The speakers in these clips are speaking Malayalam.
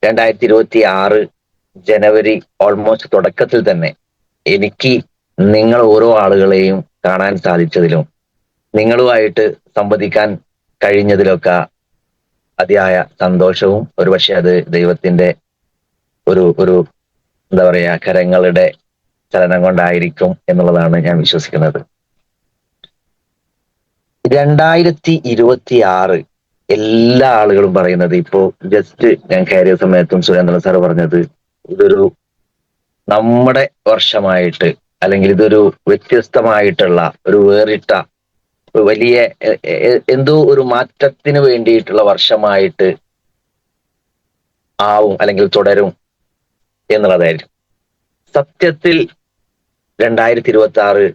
2026 ജനുവരി ഓൾമോസ്റ്റ് തുടക്കത്തിൽ തന്നെ എനിക്ക് നിങ്ങൾ ഓരോ ആളുകളെയും കാണാൻ സാധിച്ചതിലും നിങ്ങളുമായിട്ട് സംവദിക്കാൻ കഴിഞ്ഞതിലൊക്കെ അതിയായ സന്തോഷവും ഒരുപക്ഷെ അത് ദൈവത്തിന്റെ ഒരു ഒരു എന്താ പറയാ കരങ്ങളുടെ ചലനം കൊണ്ടായിരിക്കും എന്നുള്ളതാണ് ഞാൻ വിശ്വസിക്കുന്നത്. 2026 എല്ലാ ആളുകളും പറയുന്നത്, ഇപ്പോ ജസ്റ്റ് ഞാൻ കയറിയ സമയത്തും സുരേന്ദ്രൻ സാർ പറഞ്ഞത്, ഇതൊരു നമ്മുടെ വർഷമായിട്ട് അല്ലെങ്കിൽ ഇതൊരു വ്യത്യസ്തമായിട്ടുള്ള ഒരു വേറിട്ട ഒരു വലിയ എന്തോ ഒരു മാറ്റത്തിന് വേണ്ടിയിട്ടുള്ള വർഷമായിട്ട് ആവും അല്ലെങ്കിൽ തുടരും എന്നുള്ളതായിരിക്കും. സത്യത്തിൽ 2026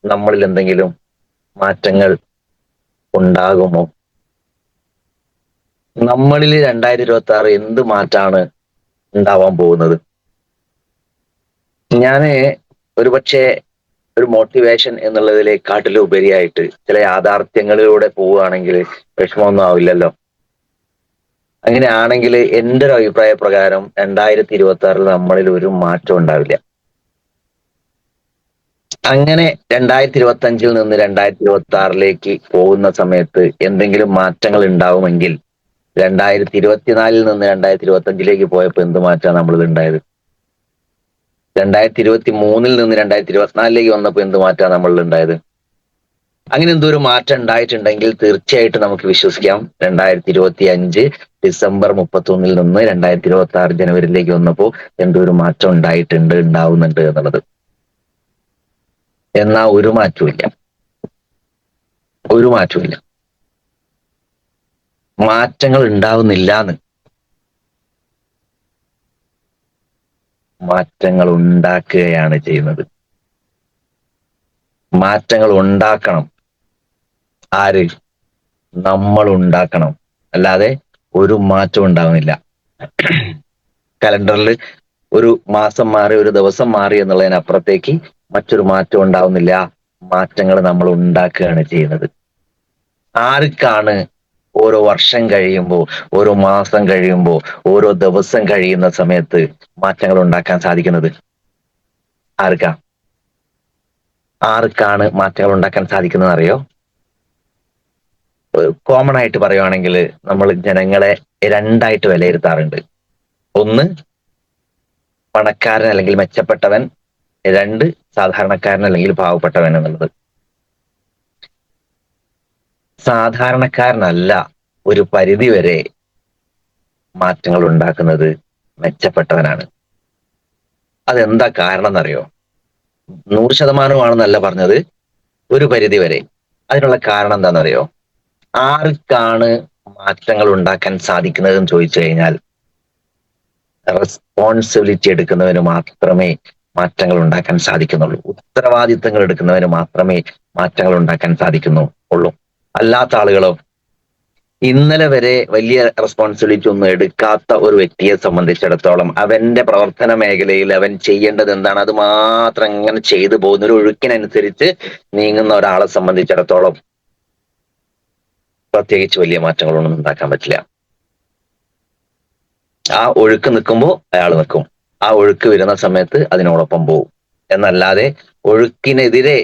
നമ്മളിൽ എന്തെങ്കിലും മാറ്റങ്ങൾ ഉണ്ടാകുമോ? നമ്മളിൽ 2026 എന്ത് മാറ്റാണ് ഉണ്ടാവാൻ പോകുന്നത്? ഞാന് ഒരുപക്ഷെ ഒരു മോട്ടിവേഷൻ എന്നുള്ളതിലേക്കാട്ടിലും ഉപരിയായിട്ട് ചില യാഥാർത്ഥ്യങ്ങളിലൂടെ പോവുകയാണെങ്കിൽ വിഷമമൊന്നും ആവില്ലല്ലോ. അങ്ങനെയാണെങ്കിൽ എൻ്റെ ഒരു അഭിപ്രായ പ്രകാരം 2026 നമ്മളിൽ ഒരു മാറ്റം ഉണ്ടാവില്ല. അങ്ങനെ 2025 നിന്ന് 2026 പോകുന്ന സമയത്ത് എന്തെങ്കിലും മാറ്റങ്ങൾ ഉണ്ടാവുമെങ്കിൽ 2024 നിന്ന് 2025 പോയപ്പോ എന്ത് മാറ്റമാണ് നമ്മളിൽ ഉണ്ടായത്? 2023 നിന്ന് 2024 വന്നപ്പോ എന്ത് മാറ്റമാണ് നമ്മളിൽ ഉണ്ടായത്? അങ്ങനെ എന്തോ ഒരു മാറ്റം ഉണ്ടായിട്ടുണ്ടെങ്കിൽ തീർച്ചയായിട്ടും നമുക്ക് വിശ്വസിക്കാം 2025 ഡിസംബർ 31 നിന്ന് 2026 ജനുവരിയിലേക്ക് വന്നപ്പോ എന്തോ ഒരു മാറ്റം ഉണ്ടാവുന്നുണ്ട് എന്നുള്ളത്. എന്നാ ഒരു മാറ്റമില്ല. മാറ്റങ്ങൾ ഉണ്ടാവുന്നില്ലാന്ന്. മാറ്റങ്ങൾ ഉണ്ടാക്കുകയാണ് ചെയ്യുന്നത്. മാറ്റങ്ങൾ ഉണ്ടാക്കണം. ആര്? നമ്മൾ ഉണ്ടാക്കണം. അല്ലാതെ ഒരു മാറ്റം ഉണ്ടാവുന്നില്ല. കലണ്ടറിൽ ഒരു മാസം മാറി, ഒരു ദിവസം മാറി എന്നുള്ളതിനപ്പുറത്തേക്ക് മറ്റൊരു മാറ്റം ഉണ്ടാവുന്നില്ല. മാറ്റങ്ങൾ നമ്മൾ ഉണ്ടാക്കുകയാണ് ചെയ്യുന്നത്. ആർക്കാണ് ഓരോ വർഷം കഴിയുമ്പോൾ, ഓരോ മാസം കഴിയുമ്പോൾ, ഓരോ ദിവസം കഴിയുന്ന സമയത്ത് മാറ്റങ്ങൾ ഉണ്ടാക്കാൻ സാധിക്കുന്നത്? ആർക്കാണ് മാറ്റങ്ങൾ ഉണ്ടാക്കാൻ സാധിക്കുന്നത് അറിയോ? കോമൺ ആയിട്ട് പറയുവാണെങ്കിൽ നമ്മൾ ജനങ്ങളെ രണ്ടായിട്ട് വിലയിരുത്താറുണ്ട്. ഒന്ന്, പണക്കാരൻ അല്ലെങ്കിൽ മെച്ചപ്പെട്ടവൻ. രണ്ട്, സാധാരണക്കാരൻ അല്ലെങ്കിൽ പാവപ്പെട്ടവൻ എന്നുള്ളത്. സാധാരണക്കാരനല്ല ഒരു പരിധി വരെ മാറ്റങ്ങൾ ഉണ്ടാക്കുന്നത് മെച്ചപ്പെട്ടവനാണ്. അതെന്താ കാരണം എന്നറിയോ? 100% പറഞ്ഞത്, ഒരു പരിധി വരെ. അതിനുള്ള കാരണം എന്താണെന്നറിയോ? ആർക്കാണ് മാറ്റങ്ങൾ ഉണ്ടാക്കാൻ സാധിക്കുന്നതെന്ന് ചോദിച്ചു കഴിഞ്ഞാൽ റെസ്പോൺസിബിലിറ്റി എടുക്കുന്നവന് മാത്രമേ മാറ്റങ്ങൾ ഉണ്ടാക്കാൻ സാധിക്കുന്നുള്ളൂ. ഉത്തരവാദിത്തങ്ങൾ എടുക്കുന്നവന് മാത്രമേ മാറ്റങ്ങൾ ഉണ്ടാക്കാൻ സാധിക്കുന്നുള്ളൂ. അല്ലാത്ത ആളുകളോ? ഇന്നലെ വരെ വലിയ റെസ്പോൺസിബിലിറ്റി ഒന്നും എടുക്കാത്ത ഒരു വ്യക്തിയെ സംബന്ധിച്ചിടത്തോളം അവന്റെ പ്രവർത്തന മേഖലയിൽ അവൻ ചെയ്യേണ്ടത് എന്താണ്, അത് മാത്രം ഇങ്ങനെ ചെയ്തു പോകുന്ന ഒരു ഒഴുക്കിനനുസരിച്ച് നീങ്ങുന്ന ഒരാളെ സംബന്ധിച്ചിടത്തോളം പ്രത്യേകിച്ച് വലിയ മാറ്റങ്ങളൊന്നും ഉണ്ടാക്കാൻ പറ്റില്ല. ആ ഒഴുക്ക് നിൽക്കുമ്പോൾ അയാൾ നിൽക്കും, ആ ഒഴുക്ക് വരുന്ന സമയത്ത് അതിനോടൊപ്പം പോകും. എന്നല്ലാതെ ഒഴുക്കിനെതിരെ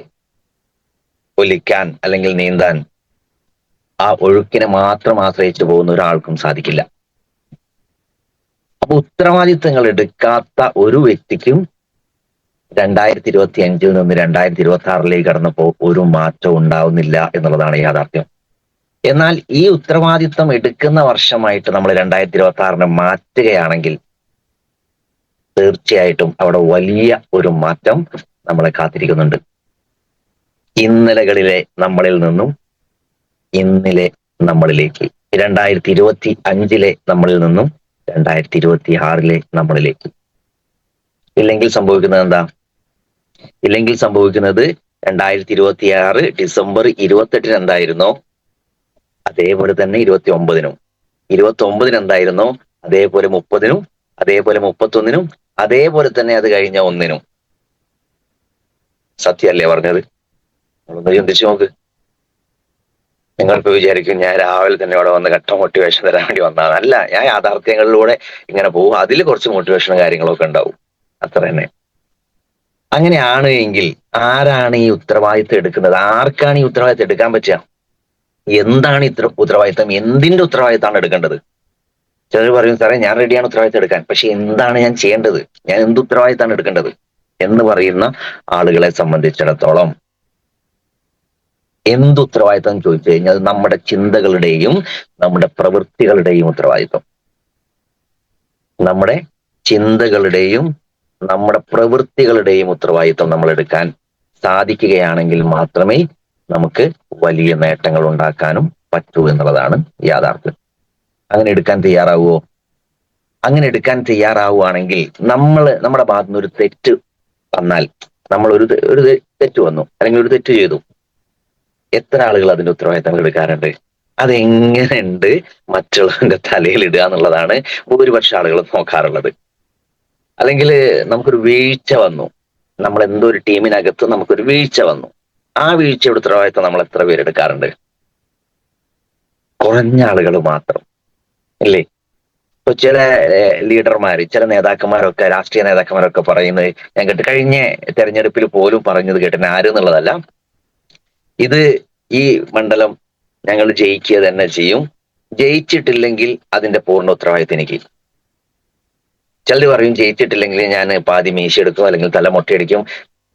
ഒലിക്കാൻ അല്ലെങ്കിൽ നീന്താൻ ആ ഒഴുക്കിനെ മാത്രം ആശ്രയിച്ചു പോകുന്ന ഒരാൾക്കും സാധിക്കില്ല. അപ്പൊ ഉത്തരവാദിത്തങ്ങൾ എടുക്കാത്ത ഒരു വ്യക്തിക്കും 2025 നിന്ന് 2026 കടന്നപ്പോ ഒരു മാറ്റം ഉണ്ടാവുന്നില്ല എന്നുള്ളതാണ് യാഥാർത്ഥ്യം. എന്നാൽ ഈ ഉത്തരവാദിത്തം എടുക്കുന്ന വർഷമായിട്ട് നമ്മൾ 2026 മാറ്റുകയാണെങ്കിൽ തീർച്ചയായിട്ടും അവിടെ വലിയ ഒരു മാറ്റം നമ്മളെ കാത്തിരിക്കുന്നുണ്ട്. ഇന്നലകളിലെ നമ്മളിൽ നിന്നും ഇന്നിലെ നമ്മളിലേക്ക്, 2025 നമ്മളിൽ നിന്നും 2026 നമ്മളിലേക്ക്. ഇല്ലെങ്കിൽ സംഭവിക്കുന്നത് എന്താ? ഇല്ലെങ്കിൽ സംഭവിക്കുന്നത് 2026 ഡിസംബർ 28 എന്തായിരുന്നോ അതേപോലെ തന്നെ 29 29 എന്തായിരുന്നോ അതേപോലെ 30 അതേപോലെ 31 അതേപോലെ തന്നെ അത് കഴിഞ്ഞ 1. സത്യമല്ലേ പറഞ്ഞത്? ചിന്തിച്ചു നോക്ക്. നിങ്ങൾക്ക് വിചാരിക്കും ഞാൻ രാവിലെ തന്നെ ഇവിടെ വന്ന് കട്ട മോട്ടിവേഷൻ തരാൻ വേണ്ടി വന്നതാണ്. അല്ല, ഞാൻ യാഥാർത്ഥ്യങ്ങളിലൂടെ ഇങ്ങനെ പോകും. അതിൽ കുറച്ച് മോട്ടിവേഷനും കാര്യങ്ങളൊക്കെ ഉണ്ടാവും, അത്ര തന്നെ. അങ്ങനെയാണ് എങ്കിൽ ആരാണ് ഈ ഉത്തരവാദിത്തം എടുക്കുന്നത്? ആർക്കാണ് ഈ ഉത്തരവാദിത്തം എടുക്കാൻ പറ്റുക? എന്താണ് ഇത്ര ഉത്തരവാദിത്തം? എന്തിന്റെ ഉത്തരവാദിത്തമാണ് എടുക്കേണ്ടത്? ചിലർ പറയും സാറേ ഞാൻ റെഡിയാണ് ഉത്തരവാദിത്തം എടുക്കാൻ, പക്ഷെ എന്താണ് ഞാൻ ചെയ്യേണ്ടത്? ഞാൻ എന്ത് ഉത്തരവാദിത്തമാണ് എടുക്കേണ്ടത് എന്ന് പറയുന്ന ആളുകളെ സംബന്ധിച്ചിടത്തോളം എന്ത് ഉത്തരവാദിത്തം ചോദിച്ചു കഴിഞ്ഞാൽ നമ്മുടെ ചിന്തകളുടെയും നമ്മുടെ പ്രവൃത്തികളുടെയും ഉത്തരവാദിത്തം. നമ്മുടെ ചിന്തകളുടെയും നമ്മുടെ പ്രവൃത്തികളുടെയും ഉത്തരവാദിത്തം നമ്മൾ എടുക്കാൻ സാധിക്കുകയാണെങ്കിൽ മാത്രമേ നമുക്ക് വലിയ നേട്ടങ്ങൾ ഉണ്ടാക്കാനും പറ്റൂ എന്നുള്ളതാണ് യാഥാർത്ഥ്യം. അങ്ങനെ എടുക്കാൻ തയ്യാറാവുമോ? അങ്ങനെ എടുക്കാൻ തയ്യാറാവുകയാണെങ്കിൽ നമ്മുടെ ഭാഗത്തു നിന്ന് ഒരു തെറ്റ് വന്നാൽ, നമ്മൾ ഒരു തെറ്റ് വന്നു അല്ലെങ്കിൽ ഒരു തെറ്റ് ചെയ്തു, എത്ര ആളുകൾ അതിന്റെ ഉത്തരവാദിത്തങ്ങൾ എടുക്കാറുണ്ട്? അതെങ്ങനെയുണ്ട് മറ്റുള്ളവന്റെ തലയിൽ ഇടുക എന്നുള്ളതാണ് ഭൂരിപക്ഷം ആളുകൾ നോക്കാറുള്ളത്. അല്ലെങ്കിൽ നമുക്കൊരു വീഴ്ച വന്നു, നമ്മൾ എന്തോ ഒരു ടീമിനകത്ത് നമുക്കൊരു വീഴ്ച വന്നു, ആ വീഴ്ചയുടെ ഉത്തരവാദിത്തം നമ്മൾ എത്ര പേരെടുക്കാറുണ്ട്? കുറഞ്ഞ ആളുകൾ മാത്രം, ഇല്ലേ? ഇപ്പൊ ചില ലീഡർമാര്, ചില നേതാക്കന്മാരൊക്കെ, രാഷ്ട്രീയ നേതാക്കന്മാരൊക്കെ പറയുന്നത് ഞാൻ കേട്ട്, കഴിഞ്ഞ തെരഞ്ഞെടുപ്പിൽ പോലും പറഞ്ഞത് കേട്ടിന്, ആര് എന്നുള്ളതല്ല, ഇത് ഈ മണ്ഡലം ഞങ്ങൾ ജയിക്കുക തന്നെ ചെയ്യും, ജയിച്ചിട്ടില്ലെങ്കിൽ അതിന്റെ പൂർണ്ണ ഉത്തരവാദിത്തം എനിക്ക്. ചിലർ പറയും ജയിച്ചിട്ടില്ലെങ്കിൽ ഞാൻ പാതി മീശ എടുക്കും അല്ലെങ്കിൽ തല മൊട്ടയടിക്കും.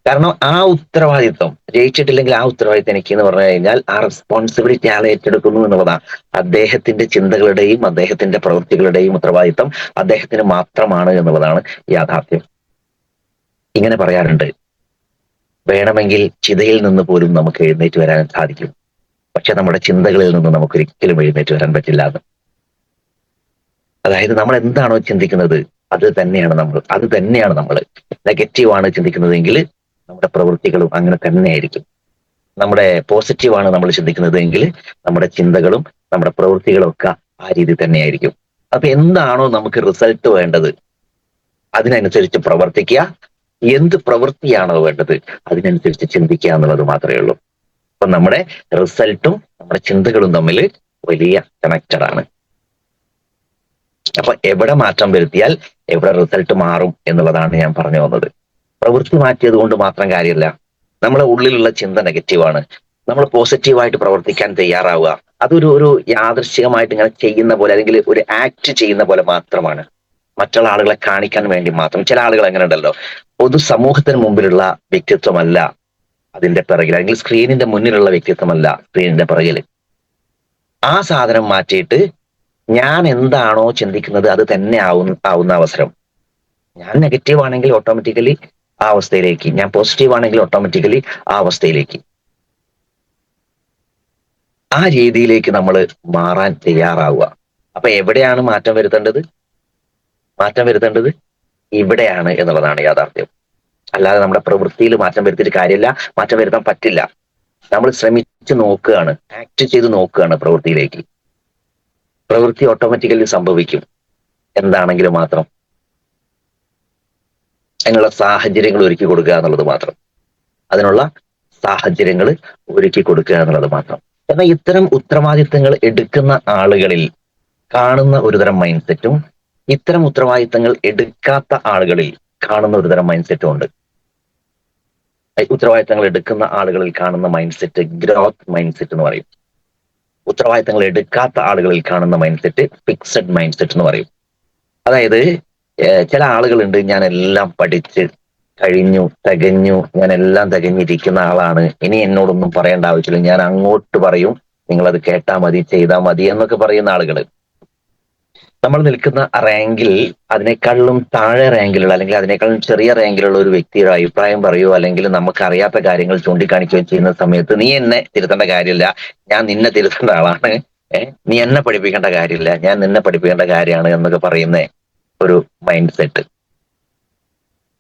കാരണം ആ ഉത്തരവാദിത്വം, ജയിച്ചിട്ടില്ലെങ്കിൽ ആ ഉത്തരവാദിത്തം എനിക്ക് എന്ന് പറഞ്ഞു കഴിഞ്ഞാൽ ആ റെസ്പോൺസിബിലിറ്റി ആളെ ഏറ്റെടുക്കുന്നു എന്നുള്ളതാണ്. അദ്ദേഹത്തിന്റെ ചിന്തകളുടെയും അദ്ദേഹത്തിന്റെ പ്രവൃത്തികളുടെയും ഉത്തരവാദിത്തം അദ്ദേഹത്തിന് മാത്രമാണ് എന്നുള്ളതാണ് യാഥാർത്ഥ്യം. ഇങ്ങനെ പറയാറുണ്ട്, വേണമെങ്കിൽ ചിതയിൽ നിന്ന് പോലും നമുക്ക് എഴുന്നേറ്റ് വരാൻ സാധിക്കും, പക്ഷെ നമ്മുടെ ചിന്തകളിൽ നിന്ന് നമുക്ക് ഒരിക്കലും എഴുന്നേറ്റ് വരാൻ പറ്റില്ല എന്ന്. അതായത് നമ്മൾ എന്താണോ ചിന്തിക്കുന്നത് അത് തന്നെയാണ് നമ്മൾ. നെഗറ്റീവാണ് ചിന്തിക്കുന്നതെങ്കിൽ നമ്മുടെ പ്രവൃത്തികളും അങ്ങനെ തന്നെ ആയിരിക്കും. നമ്മുടെ പോസിറ്റീവാണ് നമ്മൾ ചിന്തിക്കുന്നതെങ്കിൽ നമ്മുടെ ചിന്തകളും നമ്മുടെ പ്രവൃത്തികളും ഒക്കെ ആ രീതി തന്നെയായിരിക്കും. അപ്പൊ എന്താണോ നമുക്ക് റിസൾട്ട് വേണ്ടത് അതിനനുസരിച്ച് പ്രവർത്തിക്കുക, എന്ത് പ്രവൃത്തിയാണോ വേണ്ടത് അതിനനുസരിച്ച് ചിന്തിക്കുക എന്നുള്ളത് മാത്രമേ ഉള്ളൂ. അപ്പൊ നമ്മുടെ റിസൾട്ടും നമ്മുടെ ചിന്തകളും തമ്മിൽ വലിയ കണക്റ്റഡ് ആണ്. അപ്പൊ എവിടെ മാറ്റം വരുത്തിയാൽ എവിടെ റിസൾട്ട് മാറും എന്നുള്ളതാണ് ഞാൻ പറഞ്ഞു വന്നത്. പ്രവൃത്തി മാറ്റിയത് കൊണ്ട് മാത്രം കാര്യമില്ല. നമ്മളെ ഉള്ളിലുള്ള ചിന്ത നെഗറ്റീവാണ്, നമ്മൾ പോസിറ്റീവായിട്ട് പ്രവർത്തിക്കാൻ തയ്യാറാവുക. അതൊരു യാദൃശ്ചികമായിട്ട് ഇങ്ങനെ ചെയ്യുന്ന പോലെ അല്ലെങ്കിൽ ഒരു ആക്ട് ചെയ്യുന്ന പോലെ മാത്രമാണ്, മറ്റുള്ള ആളുകളെ കാണിക്കാൻ വേണ്ടി മാത്രം. ചില ആളുകൾ അങ്ങനെ ഉണ്ടല്ലോ, പൊതു സമൂഹത്തിന് മുമ്പിലുള്ള വ്യക്തിത്വമല്ല അതിന്റെ പിറകിൽ, അല്ലെങ്കിൽ സ്ക്രീനിന്റെ മുന്നിലുള്ള വ്യക്തിത്വമല്ല സ്ക്രീനിന്റെ പിറകിൽ. ആ സാധനം മാറ്റിയിട്ട് ഞാൻ എന്താണോ ചിന്തിക്കുന്നത് അത് തന്നെ ആവുന്ന അവസരം. ഞാൻ നെഗറ്റീവ് ആണെങ്കിൽ ഓട്ടോമാറ്റിക്കലി ആ അവസ്ഥയിലേക്ക്, ഞാൻ പോസിറ്റീവ് ആണെങ്കിൽ ഓട്ടോമാറ്റിക്കലി ആ അവസ്ഥയിലേക്ക്, ആ രീതിയിലേക്ക് നമ്മൾ മാറാൻ തയ്യാറാവുക. അപ്പൊ എവിടെയാണ് മാറ്റം വരുത്തേണ്ടത്? മാറ്റം വരുത്തേണ്ടത് ഇവിടെയാണ് എന്നുള്ളതാണ് യാഥാർത്ഥ്യം. അല്ലാതെ നമ്മുടെ പ്രവൃത്തിയിൽ മാറ്റം വരുത്തിയിട്ട് കാര്യമില്ല, മാറ്റം വരുത്താൻ പറ്റില്ല. നമ്മൾ ശ്രമിച്ച് നോക്കുകയാണ്, ആക്ട് ചെയ്ത് നോക്കുകയാണ് പ്രവൃത്തിയിലേക്ക്. പ്രവൃത്തി ഓട്ടോമാറ്റിക്കലി സംഭവിക്കും. എന്താണെങ്കിലും മാത്രം അതിനുള്ള സാഹചര്യങ്ങൾ ഒരുക്കി കൊടുക്കുക എന്നുള്ളത് മാത്രം. അതിനുള്ള സാഹചര്യങ്ങൾ ഒരുക്കി കൊടുക്കുക എന്നുള്ളത് മാത്രം. എന്നാൽ ഇത്തരം ഉത്തരവാദിത്തങ്ങൾ എടുക്കുന്ന ആളുകളിൽ കാണുന്ന ഒരുതരം മൈൻഡ് സെറ്റും ഇത്തരം ഉത്തരവാദിത്തങ്ങൾ എടുക്കാത്ത ആളുകളിൽ കാണുന്ന ഒരുതരം മൈൻഡ് സെറ്റും ഉണ്ട്. ഉത്തരവാദിത്തങ്ങൾ എടുക്കുന്ന ആളുകളിൽ കാണുന്ന mind set growth mind set എന്ന് പറയും. ഉത്തരവാദിത്തങ്ങൾ എടുക്കാത്ത ആളുകളിൽ കാണുന്ന mind set fixed mind set എന്ന് പറയും. അതായത് ചില ആളുകളുണ്ട്, ഞാൻ എല്ലാം പഠിച്ച് കഴിഞ്ഞു, തികഞ്ഞു, ഞാൻ എല്ലാം തികഞ്ഞിരിക്കുന്ന ആളാണ്, ഇനി എന്നോടൊന്നും പറയേണ്ട ആവശ്യമില്ല, ഞാൻ അങ്ങോട്ട് പറയും, നിങ്ങളത് കേട്ടാ മതി, ചെയ്താൽ മതി എന്നൊക്കെ പറയുന്ന ആളുകൾ. നമ്മൾ നിൽക്കുന്ന റാങ്കിൽ അതിനേക്കാളും താഴെ റാങ്കിലുള്ള അല്ലെങ്കിൽ അതിനേക്കാളും ചെറിയ റാങ്കിലുള്ള ഒരു വ്യക്തിയുടെ അഭിപ്രായം പറയുകയോ അല്ലെങ്കിൽ നമുക്ക് അറിയാത്ത കാര്യങ്ങൾ ചൂണ്ടിക്കാണിക്കുകയോ ചെയ്യുന്ന സമയത്ത് നീ എന്നെ തിരുത്തേണ്ട കാര്യമില്ല, ഞാൻ നിന്നെ തിരുത്തേണ്ട ആളാണ്, നീ എന്നെ പഠിപ്പിക്കേണ്ട കാര്യമില്ല, ഞാൻ നിന്നെ പഠിപ്പിക്കേണ്ട കാര്യമാണ് എന്നൊക്കെ പറയുന്ന ഒരു മൈൻഡ് സെറ്റ്.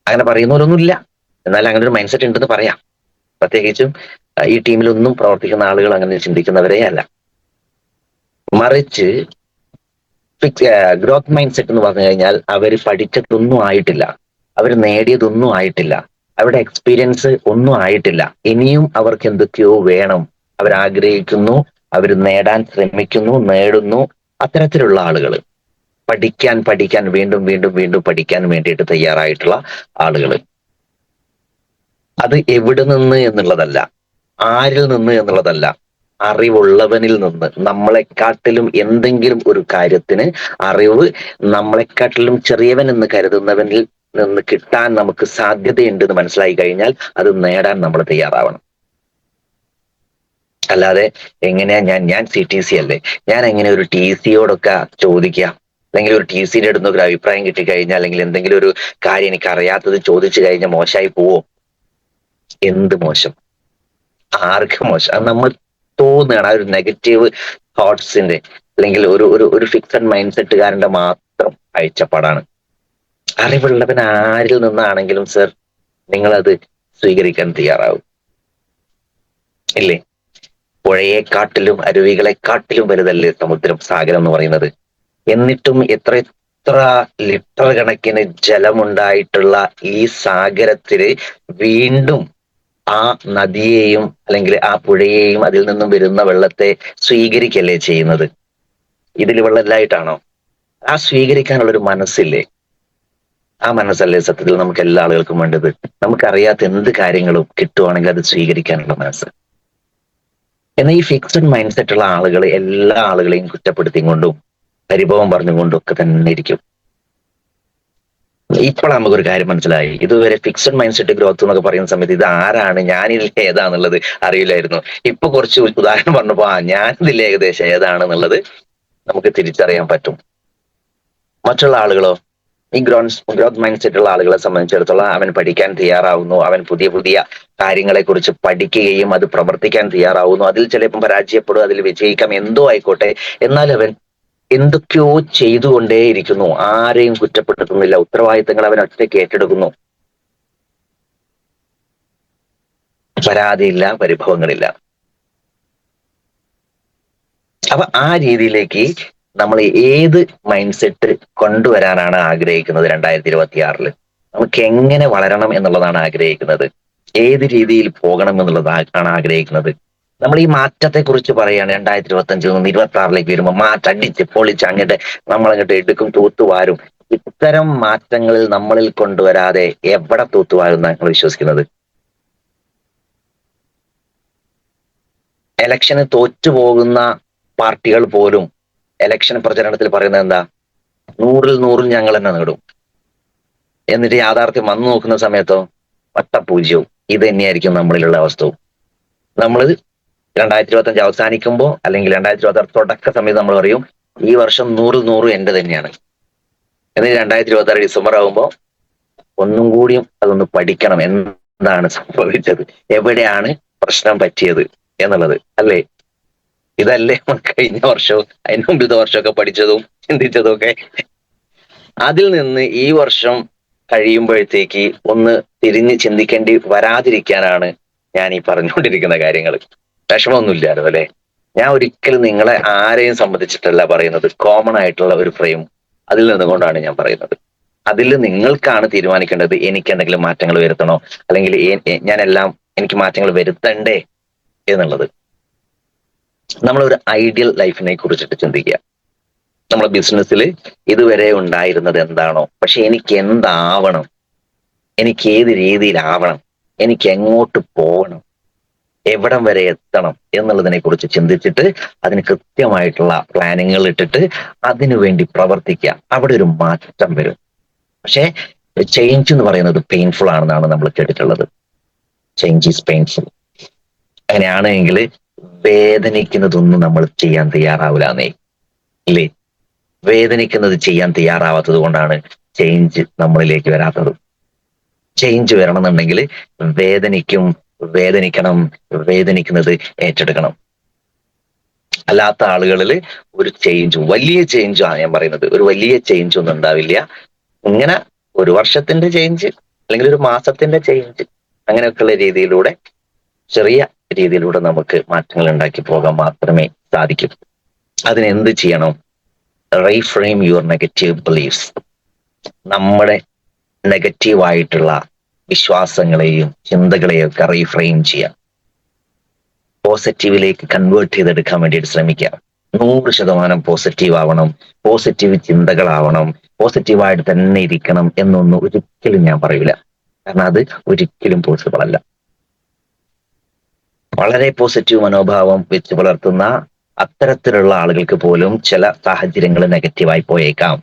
അങ്ങനെ പറയുന്നവരൊന്നുമില്ല, എന്നാൽ അങ്ങനെ ഒരു മൈൻഡ് സെറ്റ് ഉണ്ടെന്ന് പറയാം. പ്രത്യേകിച്ചും ഈ ടീമിലൊന്നും പ്രവർത്തിക്കുന്ന ആളുകൾ അങ്ങനെ ചിന്തിക്കുന്നവരേ അല്ല. മറിച്ച് ഗ്രോത്ത് മൈൻഡ് സെറ്റ് എന്ന് പറഞ്ഞു കഴിഞ്ഞാൽ അവർ പഠിച്ചതൊന്നും ആയിട്ടില്ല, അവർ നേടിയതൊന്നും ആയിട്ടില്ല, അവരുടെ എക്സ്പീരിയൻസ് ഒന്നും ആയിട്ടില്ല, ഇനിയും അവർക്ക് എന്തൊക്കെയോ വേണം, അവരാഗ്രഹിക്കുന്നു, അവർ നേടാൻ ശ്രമിക്കുന്നു, നേടുന്നു. അത്തരത്തിലുള്ള ആളുകൾ, പഠിക്കാൻ വീണ്ടും വീണ്ടും വീണ്ടും പഠിക്കാൻ വേണ്ടിയിട്ട് തയ്യാറായിട്ടുള്ള ആളുകൾ. അത് എവിടെ നിന്ന് എന്നുള്ളതല്ല, ആരിൽ നിന്ന് എന്നുള്ളതല്ല, അറിവുള്ളവനിൽ നിന്ന്. നമ്മളെക്കാട്ടിലും എന്തെങ്കിലും ഒരു കാര്യത്തിന് അറിവ് നമ്മളെക്കാട്ടിലും ചെറിയവൻ എന്ന് കരുതുന്നവനിൽ നിന്ന് കിട്ടാൻ നമുക്ക് സാധ്യതയുണ്ട് എന്ന് മനസ്സിലായി കഴിഞ്ഞാൽ അത് നേടാൻ നമ്മൾ തയ്യാറാവണം. അല്ലാതെ എങ്ങനെയാ ഞാൻ CTC അല്ലേ, ഞാൻ എങ്ങനെ ഒരു TCയോടൊക്കെ ചോദിക്കുക, അല്ലെങ്കിൽ ഒരു TCയുടെ അടുത്ത് ഒരു അഭിപ്രായം കിട്ടിക്കഴിഞ്ഞാൽ, അല്ലെങ്കിൽ എന്തെങ്കിലും ഒരു കാര്യം എനിക്ക് അറിയാത്തത് ചോദിച്ചു കഴിഞ്ഞാൽ മോശമായി പോവോ? എന്ത് മോശം? ആർക്ക് മോശം? അത് നമ്മൾ തോന്നുകയാണ്. ആ ഒരു നെഗറ്റീവ് തോട്ട്സിന്റെ, അല്ലെങ്കിൽ ഒരു ഒരു ഒരു ഫിക്സഡ് മൈൻഡ് സെറ്റുകാരന്റെ മാത്രം കാഴ്ചപ്പാടാണ്. അറിവുള്ളവൻ ആരിൽ നിന്നാണെങ്കിലും സർ, നിങ്ങളത് സ്വീകരിക്കാൻ തയ്യാറാവും ഇല്ലേ? പുഴയെക്കാട്ടിലും അരുവികളെക്കാട്ടിലും വലുതല്ലേ സമുദ്രം, സാഗരം എന്ന് പറയുന്നത്. എന്നിട്ടും എത്ര എത്ര ലിറ്റർ കണക്കിന് ജലമുണ്ടായിട്ടുള്ള ഈ സാഗരത്തില് വീണ്ടും ആ നദിയെയും അല്ലെങ്കിൽ ആ പുഴയെയും അതിൽ നിന്നും വരുന്ന വെള്ളത്തെ സ്വീകരിക്കല്ലേ ചെയ്യുന്നത്? ഇതിൽ വെള്ളമില്ലായിട്ടാണോ? ആ സ്വീകരിക്കാനുള്ളൊരു മനസ്സില്ലേ? ആ മനസ്സല്ലേ സത്യത്തിൽ നമുക്ക് എല്ലാ ആളുകൾക്കും വേണ്ടത്. നമുക്കറിയാത്ത എന്ത് കാര്യങ്ങളും കിട്ടുവാണെങ്കിൽ അത് സ്വീകരിക്കാനുള്ള മനസ്സ്. എന്നാൽ ഈ ഫിക്സഡ് മൈൻഡ് സെറ്റ് ഉള്ള ആളുകൾ എല്ലാ ആളുകളെയും കുറ്റപ്പെടുത്തിക്കൊണ്ടും പരിഭവം പറഞ്ഞുകൊണ്ടും ഒക്കെ തന്നെ ഇരിക്കും. ഇപ്പോൾ നമുക്കൊരു കാര്യം മനസ്സിലായി. ഇതുവരെ ഫിക്സഡ് മൈൻഡ് സെറ്റ് ഗ്രോത്ത് എന്നൊക്കെ പറയുന്ന സമയത്ത് ഇത് ആരാണ്, ഞാനിതിൽ ഏതാന്നുള്ളത് അറിയില്ലായിരുന്നു. ഇപ്പൊ കുറച്ച് ഉദാഹരണം പറഞ്ഞപ്പോ ഞാനിതിൽ ഏകദേശം ഏതാണെന്നുള്ളത് നമുക്ക് തിരിച്ചറിയാൻ പറ്റും. മറ്റുള്ള ആളുകളോ, ഈ ഗ്രോത്ത് മൈൻഡ് സെറ്റ് ഉള്ള ആളുകളെ സംബന്ധിച്ചിടത്തോളം അവൻ പഠിക്കാൻ തയ്യാറാവുന്നു, അവൻ പുതിയ പുതിയ കാര്യങ്ങളെ കുറിച്ച് പഠിക്കുകയും അത് പ്രവർത്തിക്കാൻ തയ്യാറാവുന്നു. അതിൽ ചിലപ്പം പരാജയപ്പെടും, അതിൽ വിജയിക്കാം, എന്തോ ആയിക്കോട്ടെ. എന്നാൽ അവൻ എന്തൊക്കെയോ ചെയ്തുകൊണ്ടേയിരിക്കുന്നു, ആരെയും കുറ്റപ്പെടുത്തുന്നില്ല, ഉത്തരവാദിത്തങ്ങൾ അവൻ ഒറ്റയ്ക്ക് ഏറ്റെടുക്കുന്നു, പരാതിയില്ല, പരിഭവങ്ങളില്ല. അപ്പൊ ആ രീതിയിലേക്ക് നമ്മൾ ഏത് മൈൻഡ് സെറ്റ് കൊണ്ടുവരാനാണ് ആഗ്രഹിക്കുന്നത് 2026? നമുക്ക് എങ്ങനെ വളരണം എന്നുള്ളതാണ് ആഗ്രഹിക്കുന്നത്, ഏത് രീതിയിൽ പോകണം എന്നുള്ളതാണ് ആഗ്രഹിക്കുന്നത്. നമ്മൾ ഈ മാറ്റത്തെ കുറിച്ച് പറയാണ്. 2025 നിന്ന് 2026 വരുമ്പോൾ മാറ്റം അടിച്ച് പൊളിച്ച് അങ്ങോട്ട് നമ്മളങ്ങോട്ട് എടുക്കും, തൂത്തുവാരും. ഇത്തരം മാറ്റങ്ങളിൽ നമ്മളിൽ കൊണ്ടുവരാതെ എവിടെ തൂത്തുവാരും ഞങ്ങൾ വിശ്വസിക്കുന്നത്? ഇലക്ഷന് തോറ്റുപോകുന്ന പാർട്ടികൾ പോലും ഇലക്ഷൻ പ്രചരണത്തിൽ പറയുന്നത് എന്താ? 100-ൽ 100 ഞങ്ങൾ തന്നെ നേടും. എന്നിട്ട് യാഥാർത്ഥ്യം വന്നു നോക്കുന്ന സമയത്തോ വട്ടപൂജ്യവും. ഇത് തന്നെയായിരിക്കും നമ്മളിലുള്ള അവസ്ഥവും. നമ്മൾ 2025 അവസാനിക്കുമ്പോൾ അല്ലെങ്കിൽ 2026 തുടക്ക സമയത്ത് നമ്മൾ പറയും ഈ വർഷം 100-ൽ 100 എന്റെ തന്നെയാണ്. എന്നിട്ട് 2026 ഡിസംബർ ആകുമ്പോൾ ഒന്നും കൂടിയും അതൊന്ന് പഠിക്കണം, എന്താണ് സംഭവിച്ചത്, എവിടെയാണ് പ്രശ്നം പറ്റിയത് എന്നുള്ളത് അല്ലേ? ഇതല്ലേ കഴിഞ്ഞ വർഷവും അതിന് മുമ്പിലത്തെ വർഷമൊക്കെ പഠിച്ചതും ചിന്തിച്ചതും ഒക്കെ. അതിൽ നിന്ന് ഈ വർഷം കഴിയുമ്പോഴത്തേക്ക് ഒന്ന് തിരിഞ്ഞ് ചിന്തിക്കേണ്ടി വരാതിരിക്കാനാണ് ഞാൻ ഈ പറഞ്ഞുകൊണ്ടിരിക്കുന്ന കാര്യങ്ങൾ. വിഷമമൊന്നുമില്ലാലോ അല്ലെ? ഞാൻ ഒരിക്കലും നിങ്ങളെ ആരെയും സംബന്ധിച്ചിട്ടല്ല പറയുന്നത്. കോമൺ ആയിട്ടുള്ള ഒരു ഫ്രെയിം അതിൽ നിന്നുകൊണ്ടാണ് ഞാൻ പറയുന്നത്. അതിൽ നിങ്ങൾക്കാണ് തീരുമാനിക്കേണ്ടത് എനിക്ക് എന്തെങ്കിലും മാറ്റങ്ങൾ വരുത്തണോ, അല്ലെങ്കിൽ ഞാനെല്ലാം എനിക്ക് മാറ്റങ്ങൾ വരുത്തണ്ടേ എന്നുള്ളത്. നമ്മളൊരു ഐഡിയൽ ലൈഫിനെ കുറിച്ചിട്ട് ചിന്തിക്കുക. നമ്മളെ ബിസിനസ്സിൽ ഇതുവരെ ഉണ്ടായിരുന്നത് എന്താണോ, പക്ഷെ എനിക്ക് എന്താവണം, എനിക്ക് ഏത് രീതിയിലാവണം, എനിക്ക് എങ്ങോട്ട് പോകണം, എവിടം വരെ എത്തണം എന്നുള്ളതിനെ കുറിച്ച് ചിന്തിച്ചിട്ട് അതിന് കൃത്യമായിട്ടുള്ള പ്ലാനിങ്ങുകൾ ഇട്ടിട്ട് അതിനു വേണ്ടി പ്രവർത്തിക്കുക. അവിടെ ഒരു മാറ്റം വരും. പക്ഷെ ചേഞ്ച് എന്ന് പറയുന്നത് പെയിൻഫുൾ ആണെന്നാണ് നമ്മൾ കേട്ടിട്ടുള്ളത്. Change is painful. അങ്ങനെയാണെങ്കിൽ വേദനിക്കുന്നതൊന്നും നമ്മൾ ചെയ്യാൻ തയ്യാറാവില്ലാന്നേ ഇല്ലേ? വേദനിക്കുന്നത് ചെയ്യാൻ തയ്യാറാവാത്തത് കൊണ്ടാണ് ചേഞ്ച് നമ്മളിലേക്ക് വരാത്തത്. ചേഞ്ച് വരണമെന്നുണ്ടെങ്കിൽ വേദനിക്കണം, വേദനിക്കുന്നത് ഏറ്റെടുക്കണം. അല്ലാത്ത ആളുകളിൽ ഒരു ചേഞ്ചും, വലിയ ചേഞ്ചാണ് ഞാൻ പറയുന്നത്, ഒരു വലിയ ചേഞ്ച് ഒന്നും ഉണ്ടാവില്ല. ഇങ്ങനെ ഒരു വർഷത്തിന്റെ ചേഞ്ച് അല്ലെങ്കിൽ ഒരു മാസത്തിന്റെ ചേഞ്ച്, അങ്ങനെയൊക്കെയുള്ള രീതിയിലൂടെ, ചെറിയ രീതിയിലൂടെ നമുക്ക് മാറ്റങ്ങൾ ഉണ്ടാക്കി പോകാൻ മാത്രമേ സാധിക്കൂ. അതിനെന്ത് ചെയ്യണം? Reframe your negative beliefs. നമ്മുടെ നെഗറ്റീവായിട്ടുള്ള വിശ്വാസങ്ങളെയും ചിന്തകളെയും ഒക്കെ റീഫ്രെയിം ചെയ്യാം. പോസിറ്റീവിലേക്ക് കൺവേർട്ട് ചെയ്തെടുക്കാൻ വേണ്ടിയിട്ട് ശ്രമിക്കുക. 100% പോസിറ്റീവ് ആവണം, പോസിറ്റീവ് ചിന്തകളാവണം, പോസിറ്റീവായിട്ട് തന്നെ ഇരിക്കണം എന്നൊന്നും ഒരിക്കലും ഞാൻ പറയില്ല. കാരണം അത് ഒരിക്കലും പോസിബിൾ അല്ല. വളരെ പോസിറ്റീവ് മനോഭാവം വെച്ച് പുലർത്തുന്ന അത്തരത്തിലുള്ള ആളുകൾക്ക് പോലും ചില സാഹചര്യങ്ങൾ നെഗറ്റീവായി പോയേക്കാം.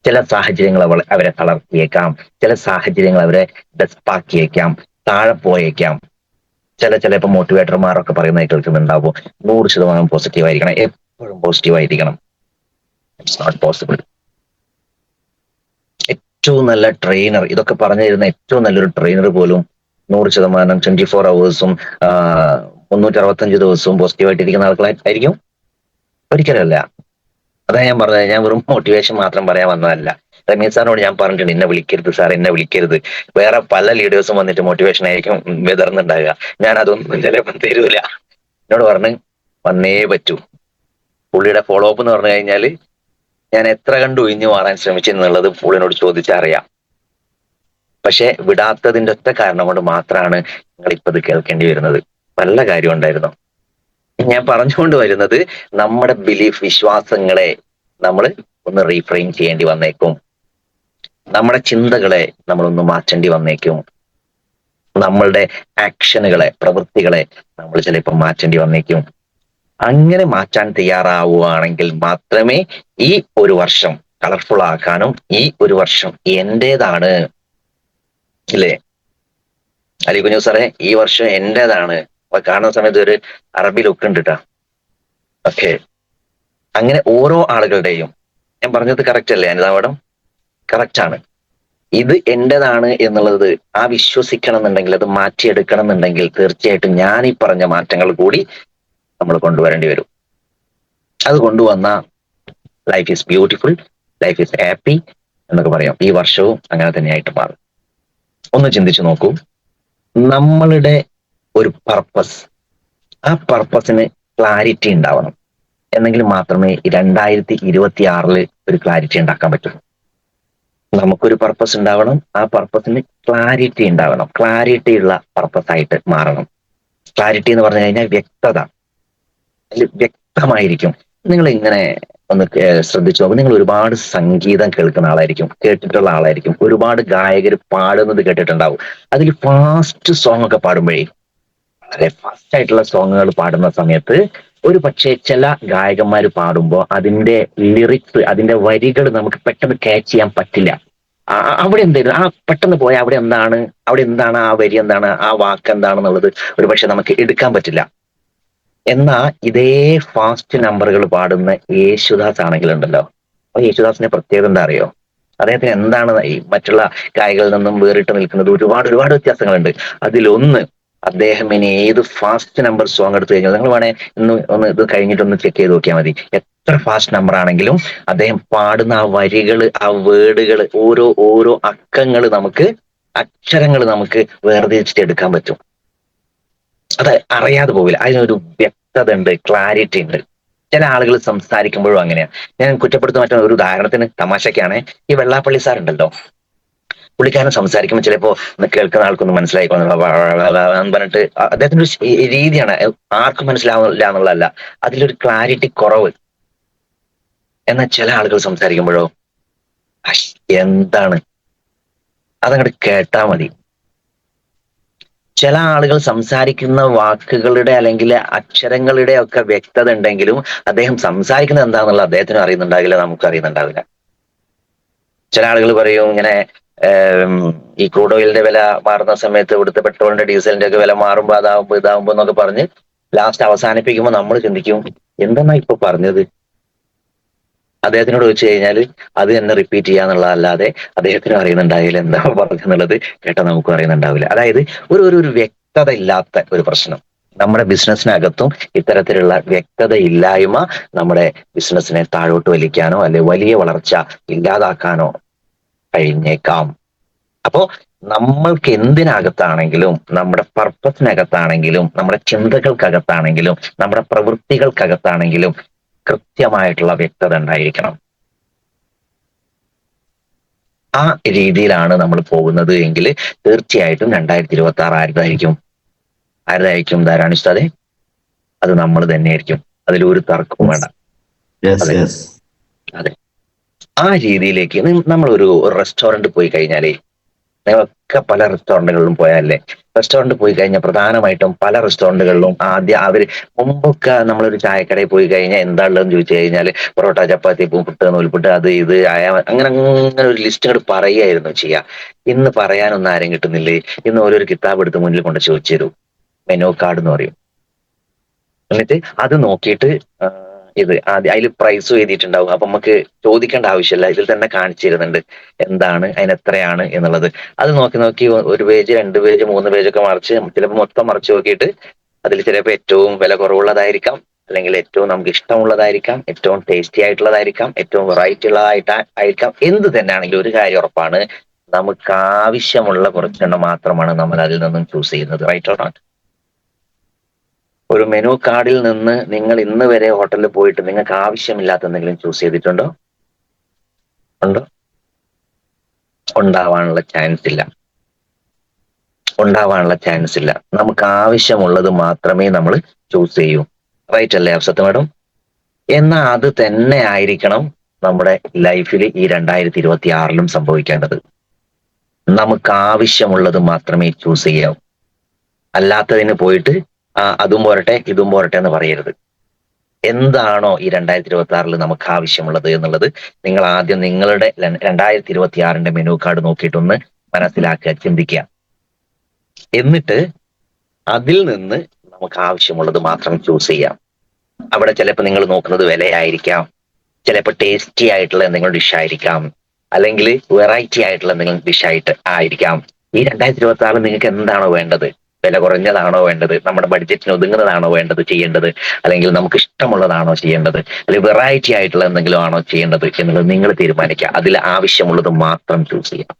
ചില സാഹചര്യങ്ങൾ അവരെ തളർത്തിയേക്കാം. ചില സാഹചര്യങ്ങൾ അവരെ ഡെസ്പാക്കിയേക്കാം, താഴെ പോയേക്കാം. ചിലപ്പോ മോട്ടിവേറ്റർമാരൊക്കെ പറയുന്നത് കേൾക്കുന്നുണ്ടാവും, 100% പോസിറ്റീവ് ആയിരിക്കണം, എപ്പോഴും പോസിറ്റീവ് ആയിരിക്കണം. It's not possible. ഏറ്റവും നല്ല ട്രെയിനർ, ഇതൊക്കെ പറഞ്ഞു തരുന്ന ഏറ്റവും നല്ലൊരു ട്രെയിനർ പോലും 100% 24 hours 365 ദിവസവും പോസിറ്റീവായിട്ടിരിക്കുന്ന ആൾക്കാരായിരിക്കും? ഒരിക്കലല്ല. അതാ ഞാൻ പറഞ്ഞത്, ഞാൻ വെറും മോട്ടിവേഷൻ മാത്രം പറയാൻ വന്നതല്ല. രമേശ് സാറിനോട് ഞാൻ പറഞ്ഞിട്ടുണ്ട്, എന്നെ വിളിക്കരുത് സാർ, എന്നെ വിളിക്കരുത്. വേറെ പല ലീഡേഴ്സും വന്നിട്ട് മോട്ടിവേഷൻ ആയിരിക്കും വിതർന്നുണ്ടാകുക. ഞാൻ അതൊന്നും ചിലപ്പം തരൂല. എന്നോട് പറഞ്ഞ് വന്നേ പറ്റൂ. പുള്ളിയുടെ ഫോളോ അപ്പ് എന്ന് പറഞ്ഞു കഴിഞ്ഞാൽ ഞാൻ എത്ര കണ്ട് ഒഴിഞ്ഞു മാറാൻ ശ്രമിച്ചെന്നുള്ളത് പുള്ളിനോട് ചോദിച്ചറിയാം. പക്ഷെ വിടാത്തതിന്റെ ഒറ്റ കാരണം കൊണ്ട് മാത്രമാണ് നിങ്ങൾ ഇപ്പൊ ഇത് കേൾക്കേണ്ടി വരുന്നത്. നല്ല കാര്യം ഉണ്ടായിരുന്നു. ഞാൻ പറഞ്ഞുകൊണ്ട് വരുന്നത്, നമ്മുടെ ബിലീഫ്, വിശ്വാസങ്ങളെ നമ്മൾ ഒന്ന് റീഫ്രെയിം ചെയ്യേണ്ടി വന്നേക്കും. നമ്മുടെ ചിന്തകളെ നമ്മളൊന്ന് മാറ്റേണ്ടി വന്നേക്കും. നമ്മളുടെ ആക്ഷനുകളെ, പ്രവൃത്തികളെ നമ്മൾ ചിലപ്പോൾ മാറ്റേണ്ടി വന്നേക്കും. അങ്ങനെ മാറ്റാൻ തയ്യാറാവുകയാണെങ്കിൽ മാത്രമേ ഈ ഒരു വർഷം കളർഫുൾ ആക്കാനും, ഈ ഒരു വർഷം എന്റേതാണ്, ഇല്ലേ അലി കുഞ്ഞു സാറേ, ഈ വർഷം എന്റേതാണ് കാണുന്ന സമയത്ത് ഒരു അറബി ലുക്ക് ഉണ്ട് കേട്ടോ. ഓക്കെ, അങ്ങനെ ഓരോ ആളുകളുടെയും, ഞാൻ പറഞ്ഞത് കറക്റ്റ് അല്ലേ അനിതാ മാഡം? കറക്റ്റ് ആണ്. ഇത് എന്റേതാണ് എന്നുള്ളത് ആ വിശ്വസിക്കണം എന്നുണ്ടെങ്കിൽ, അത് മാറ്റിയെടുക്കണം എന്നുണ്ടെങ്കിൽ തീർച്ചയായിട്ടും ഞാൻ ഈ പറഞ്ഞ മാറ്റങ്ങൾ കൂടി നമ്മൾ കൊണ്ടുവരേണ്ടി വരും. അത് കൊണ്ടുവന്ന life is beautiful, life is happy എന്നൊക്കെ പറയാം. ഈ വർഷവും അങ്ങനെ തന്നെയായിട്ട് മാറും. ഒന്ന് ചിന്തിച്ചു നോക്കൂ, നമ്മളുടെ ഒരു പർപ്പസ്, ആ പർപ്പസിന് ക്ലാരിറ്റി ഉണ്ടാവണം. എന്നെങ്കിൽ മാത്രമേ 2026 ഒരു ക്ലാരിറ്റി ഉണ്ടാക്കാൻ പറ്റുള്ളൂ. നമുക്കൊരു പർപ്പസ് ഉണ്ടാവണം, ആ പർപ്പസിന് ക്ലാരിറ്റി ഉണ്ടാവണം. ക്ലാരിറ്റി ഉള്ള പർപ്പസ് ആയിട്ട് മാറണം. ക്ലാരിറ്റി എന്ന് പറഞ്ഞു കഴിഞ്ഞാൽ വ്യക്തത, അതിൽ വ്യക്തമായിരിക്കും. നിങ്ങൾ ഇങ്ങനെ ഒന്ന് ശ്രദ്ധിച്ചു നോക്കും. നിങ്ങൾ ഒരുപാട് സംഗീതം കേൾക്കുന്ന ആളായിരിക്കും, കേട്ടിട്ടുള്ള ആളായിരിക്കും. ഒരുപാട് ഗായകർ പാടുന്നത് കേട്ടിട്ടുണ്ടാവും. അതിൽ ഫാസ്റ്റ് സോങ് ഒക്കെ പാടുമ്പോഴേ, വളരെ ഫാസ്റ്റ് ആയിട്ടുള്ള സോങ്ങുകൾ പാടുന്ന സമയത്ത് ഒരു പക്ഷേ ചില ഗായകന്മാർ പാടുമ്പോൾ അതിന്റെ ലിറിക്സ്, അതിന്റെ വരികൾ നമുക്ക് പെട്ടെന്ന് ക്യാച്ച് ചെയ്യാൻ പറ്റില്ല. അവിടെ എന്തായിരുന്നു, ആ പെട്ടെന്ന് പോയാൽ അവിടെ എന്താണ് ആ വരി, എന്താണ് ആ വാക്ക് എന്താണെന്നുള്ളത് ഒരു പക്ഷെ നമുക്ക് എടുക്കാൻ പറ്റില്ല. എന്നാ ഇതേ ഫാസ്റ്റ് നമ്പറുകൾ പാടുന്ന യേശുദാസ് ആണെങ്കിലുണ്ടല്ലോ, അപ്പൊ യേശുദാസിന്റെ പ്രത്യേകത എന്താ അറിയോ? അദ്ദേഹത്തിന് എന്താണ് ഈ മറ്റുള്ള ഗായകരിൽ നിന്നും വേറിട്ട് നിൽക്കുന്നത്? ഒരുപാട് വ്യത്യാസങ്ങളുണ്ട്. അതിലൊന്ന്, അദ്ദേഹം ഇനി ഏത് ഫാസ്റ്റ് നമ്പർ സോങ് എടുത്തു കഴിഞ്ഞാൽ, നിങ്ങൾ വേണേ ഒന്ന് ഇത് കഴിഞ്ഞിട്ടൊന്ന് ചെക്ക് ചെയ്ത് നോക്കിയാൽ മതി. എത്ര ഫാസ്റ്റ് നമ്പർ ആണെങ്കിലും അദ്ദേഹം പാടുന്ന ആ വരികൾ, ആ വേർഡുകൾ, ഓരോ അക്ഷരങ്ങൾ നമുക്ക് വേർതിരിച്ചിട്ട് എടുക്കാൻ പറ്റും. അത് അറിയാതെ പോവില്ല. അതിനൊരു വ്യക്തത ഉണ്ട്, ക്ലാരിറ്റി ഉണ്ട്. ചില ആളുകൾ സംസാരിക്കുമ്പോഴും അങ്ങനെയാ. ഞാൻ കുറ്റപ്പെടുത്ത മറ്റൊരു ഒരു ഉദാഹരണത്തിന്, തമാശക്കാണ്, ഈ വെള്ളാപ്പള്ളി സാർ ഉണ്ടല്ലോ, പുള്ളിക്കാരൻ സംസാരിക്കുമ്പോൾ ചിലപ്പോ കേൾക്കുന്ന ആൾക്കൊന്നും മനസ്സിലായിക്കോന്ന് പറഞ്ഞിട്ട് അദ്ദേഹത്തിന്റെ ഒരു രീതിയാണ്, ആർക്കും മനസ്സിലാവില്ല എന്നുള്ളതല്ല, അതിലൊരു ക്ലാരിറ്റി കുറവ്. എന്നാൽ ചില ആളുകൾ സംസാരിക്കുമ്പോഴോ എന്താണ്, അതങ്ങോട്ട് കേട്ടാ മതി. ചില ആളുകൾ സംസാരിക്കുന്ന വാക്കുകളുടെ അല്ലെങ്കിൽ അക്ഷരങ്ങളുടെ ഒക്കെ വ്യക്തത ഉണ്ടെങ്കിലും അദ്ദേഹം സംസാരിക്കുന്നത് എന്താണെന്നുള്ളത് അദ്ദേഹത്തിനും അറിയുന്നുണ്ടാവില്ല, നമുക്ക് അറിയുന്നുണ്ടാവില്ല. ചില ആളുകൾ പറയും ഇങ്ങനെ, ഈ ക്രൂഡ് ഓയിലിന്റെ വില മാറുന്ന സമയത്ത് ഇവിടുത്തെ പെട്രോളിന്റെ ഡീസലിന്റെ ഒക്കെ വില മാറുമ്പോൾ ഇതാവുമ്പോ എന്നൊക്കെ പറഞ്ഞ് ലാസ്റ്റ് അവസാനിപ്പിക്കുമ്പോൾ നമ്മൾ ചിന്തിക്കും, എന്തെന്നാ ഇപ്പൊ പറഞ്ഞത്? അദ്ദേഹത്തിനോട് ചോദിച്ചു കഴിഞ്ഞാൽ അത് തന്നെ റിപ്പീറ്റ് ചെയ്യാന്നുള്ളതല്ലാതെ അദ്ദേഹത്തിനും അറിയുന്നുണ്ടാവില്ല എന്താ പറഞ്ഞെന്നുള്ളത്, കേട്ടാ നമുക്കും അറിയുന്നുണ്ടാവില്ല. അതായത് ഒരു വ്യക്തത ഇല്ലാത്ത ഒരു പ്രശ്നം. നമ്മുടെ ബിസിനസ്സിനകത്തും ഇത്തരത്തിലുള്ള വ്യക്തത ഇല്ലായ്മ നമ്മുടെ ബിസിനസ്സിനെ താഴോട്ട് വലിക്കാനോ അല്ലെ വലിയ വളർച്ച ഇല്ലാതാക്കാനോ കഴിഞ്ഞേക്കാം. അപ്പോ നമ്മൾക്ക് എന്തിനകത്താണെങ്കിലും, നമ്മുടെ പർപ്പസിനകത്താണെങ്കിലും, നമ്മുടെ ചിന്തകൾക്കകത്താണെങ്കിലും, നമ്മുടെ പ്രവൃത്തികൾക്കകത്താണെങ്കിലും കൃത്യമായിട്ടുള്ള വ്യക്തത ഉണ്ടായിരിക്കണം. ആ രീതിയിലാണ് നമ്മൾ പോകുന്നത് എങ്കിൽ തീർച്ചയായിട്ടും 2026 ആരുതായിരിക്കും ധാരാണി ഉസ്താദെ? അത് നമ്മൾ തന്നെയായിരിക്കും. അതിലൊരു തർക്കവും വേണ്ട. അതെ അതെ, ആ രീതിയിലേക്ക് നമ്മളൊരു റെസ്റ്റോറന്റ് പോയി കഴിഞ്ഞാലേ, നിങ്ങളൊക്കെ പല റെസ്റ്റോറന്റുകളിലും പോയാലേ, റെസ്റ്റോറന്റ് പോയി കഴിഞ്ഞാൽ പ്രധാനമായിട്ടും പല റെസ്റ്റോറന്റുകളിലും ആദ്യം അവര് മുമ്പൊക്കെ നമ്മളൊരു ചായക്കടയിൽ പോയി കഴിഞ്ഞാൽ എന്താ ഉള്ളതെന്ന് ചോദിച്ചു കഴിഞ്ഞാൽ പൊറോട്ട, ചപ്പാത്തി, പുട്ട്, നൂൽപുട്ട്, അത് ഇത് അങ്ങനെ അങ്ങനെ ഒരു ലിസ്റ്റ് അങ്ങോട്ട് പറയുകയായിരുന്നു ചെയ്യുക. ഇന്ന് പറയാനൊന്നും ആരും കിട്ടുന്നില്ലേ? ഇന്ന് ഓരോരു കിതാബ് എടുത്ത് മുന്നിൽ കൊണ്ട് ചോദിച്ചു തരും, മെനു കാർഡ് എന്ന് പറയും. എന്നിട്ട് അത് നോക്കിയിട്ട് ഇത് ആദ്യം അതിൽ പ്രൈസും എഴുതിയിട്ടുണ്ടാവും. അപ്പൊ നമുക്ക് ചോദിക്കേണ്ട ആവശ്യമില്ല, ഇതിൽ തന്നെ കാണിച്ചു തരുന്നുണ്ട് എന്താണ്, അതിന് എത്രയാണ് എന്നുള്ളത്. അത് നോക്കി നോക്കി 1 പേജ് 2 പേജ് 3 പേജൊക്കെ മറിച്ച്, ചിലപ്പോൾ മൊത്തം മറിച്ച് നോക്കിയിട്ട് അതിൽ ചിലപ്പോൾ ഏറ്റവും വില കുറവുള്ളതായിരിക്കാം, അല്ലെങ്കിൽ ഏറ്റവും നമുക്ക് ഇഷ്ടമുള്ളതായിരിക്കാം, ഏറ്റവും ടേസ്റ്റി ആയിട്ടുള്ളതായിരിക്കാം, ഏറ്റവും വെറൈറ്റി ഉള്ളതായിട്ടായിരിക്കാം. എന്ത് തന്നെയാണെങ്കിലും ഒരു കാര്യം ഉറപ്പാണ്, നമുക്ക് ആവശ്യമുള്ള കുറച്ചെണ്ണം മാത്രമാണ് നമ്മൾ അതിൽ നിന്നും ചൂസ് ചെയ്യുന്നത്. Right or not? ഒരു മെനു കാർഡിൽ നിന്ന് നിങ്ങൾ ഇന്ന് വരെ ഹോട്ടലിൽ പോയിട്ട് നിങ്ങൾക്ക് ആവശ്യമില്ലാത്ത എന്തെങ്കിലും ചൂസ് ചെയ്തിട്ടുണ്ടോ? ഉണ്ടോ? ഉണ്ടാവാനുള്ള ചാൻസ് ഇല്ല. ഉണ്ടാവാനുള്ള ചാൻസ് ഇല്ല. നമുക്ക് ആവശ്യമുള്ളത് മാത്രമേ നമ്മൾ ചൂസ് ചെയ്യൂ. റൈറ്റ് അല്ലേ അഫ്സത്ത് മാഡം? എന്നാൽ അത് തന്നെ ആയിരിക്കണം നമ്മുടെ ലൈഫിൽ ഈ 2026 സംഭവിക്കേണ്ടത്. നമുക്ക് ആവശ്യമുള്ളത് മാത്രമേ ചൂസ് ചെയ്യാവൂ. അല്ലാത്തതിന് പോയിട്ട് അതും പോരട്ടെ ഇതും പോരട്ടെ എന്ന് പറയരുത്. എന്താണോ ഈ 2026 നമുക്ക് ആവശ്യമുള്ളത് എന്നുള്ളത് നിങ്ങൾ ആദ്യം നിങ്ങളുടെ 2026 മെനു കാർഡ് നോക്കിയിട്ടൊന്ന് മനസ്സിലാക്കുക, ചിന്തിക്കുക. എന്നിട്ട് അതിൽ നിന്ന് നമുക്ക് ആവശ്യമുള്ളത് മാത്രം ചൂസ് ചെയ്യാം. അവിടെ ചിലപ്പോൾ നിങ്ങൾ നോക്കുന്നത് വിലയായിരിക്കാം, ചിലപ്പോൾ ടേസ്റ്റി ആയിട്ടുള്ള എന്തെങ്കിലും ഡിഷ് ആയിരിക്കാം, അല്ലെങ്കിൽ വെറൈറ്റി ആയിട്ടുള്ള എന്തെങ്കിലും ഡിഷ് ആയിരിക്കാം. ഈ 2026 നിങ്ങൾക്ക് എന്താണോ വേണ്ടത്? വില കുറഞ്ഞതാണോ വേണ്ടത്? നമ്മുടെ ബഡ്ജറ്റിന് ഒതുങ്ങുന്നതാണോ വേണ്ടത് ചെയ്യേണ്ടത്? അല്ലെങ്കിൽ നമുക്ക് ഇഷ്ടമുള്ളതാണോ ചെയ്യേണ്ടത്? അല്ലെങ്കിൽ വെറൈറ്റി ആയിട്ടുള്ള എന്തെങ്കിലും ആണോ ചെയ്യേണ്ടത് എന്നുള്ളത് നിങ്ങൾ തീരുമാനിക്കുക. അതിൽ ആവശ്യമുള്ളത് മാത്രം ചൂസ് ചെയ്യാം.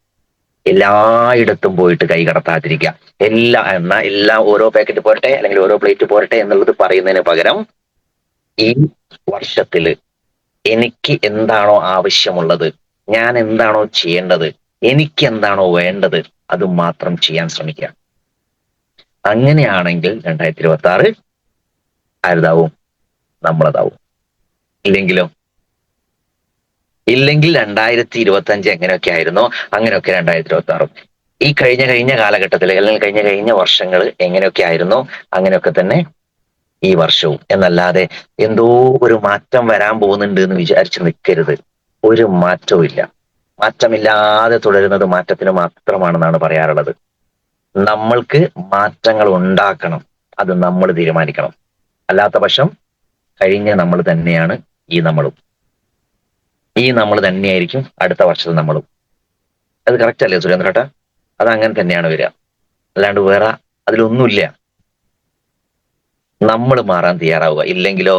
എല്ലായിടത്തും പോയിട്ട് കൈ കടത്താതിരിക്കുക. എല്ലാം ഓരോ പാക്കറ്റ് പോരട്ടെ അല്ലെങ്കിൽ ഓരോ പ്ലേറ്റ് പോരട്ടെ എന്നുള്ളത് പറയുന്നതിന് പകരം ഈ വർഷത്തില് എനിക്ക് എന്താണോ ആവശ്യമുള്ളത്, ഞാൻ എന്താണോ ചെയ്യേണ്ടത്, എനിക്ക് എന്താണോ വേണ്ടത്, അത് മാത്രം ചെയ്യാൻ ശ്രമിക്കുക. അങ്ങനെയാണെങ്കിൽ 2026 ആരുതാവും? നമ്മളതാവും. ഇല്ലെങ്കിൽ 2025 എങ്ങനെയൊക്കെ ആയിരുന്നോ അങ്ങനെയൊക്കെ 2026. ഈ കഴിഞ്ഞ കാലഘട്ടത്തിൽ അല്ലെങ്കിൽ കഴിഞ്ഞ വർഷങ്ങൾ എങ്ങനെയൊക്കെ ആയിരുന്നോ അങ്ങനെയൊക്കെ തന്നെ ഈ വർഷവും. എന്നല്ലാതെ എന്തോ ഒരു മാറ്റം വരാൻ പോകുന്നുണ്ട് എന്ന് വിചാരിച്ച് നിൽക്കരുത്. ഒരു മാറ്റവും ഇല്ല. മാറ്റമില്ലാതെ തുടരുന്നത് മാറ്റത്തിന് മാത്രമാണെന്നാണ് പറയാറുള്ളത്. നമ്മൾക്ക് മാറ്റങ്ങൾ ഉണ്ടാക്കണം, അത് നമ്മൾ തീരുമാനിക്കണം. അല്ലാത്ത പക്ഷം കഴിഞ്ഞ നമ്മൾ തന്നെയാണ് ഈ നമ്മളും. ഈ നമ്മൾ തന്നെയായിരിക്കും അടുത്ത വർഷത്തിൽ നമ്മളും. അത് കറക്റ്റ് അല്ലേ സുരേന്ദ്രേട്ടാ? അത് അങ്ങനെ തന്നെയാണ് വരിക, അല്ലാണ്ട് വേറെ അതിലൊന്നുമില്ല. നമ്മൾ മാറാൻ തയ്യാറാവുക. ഇല്ലെങ്കിലോ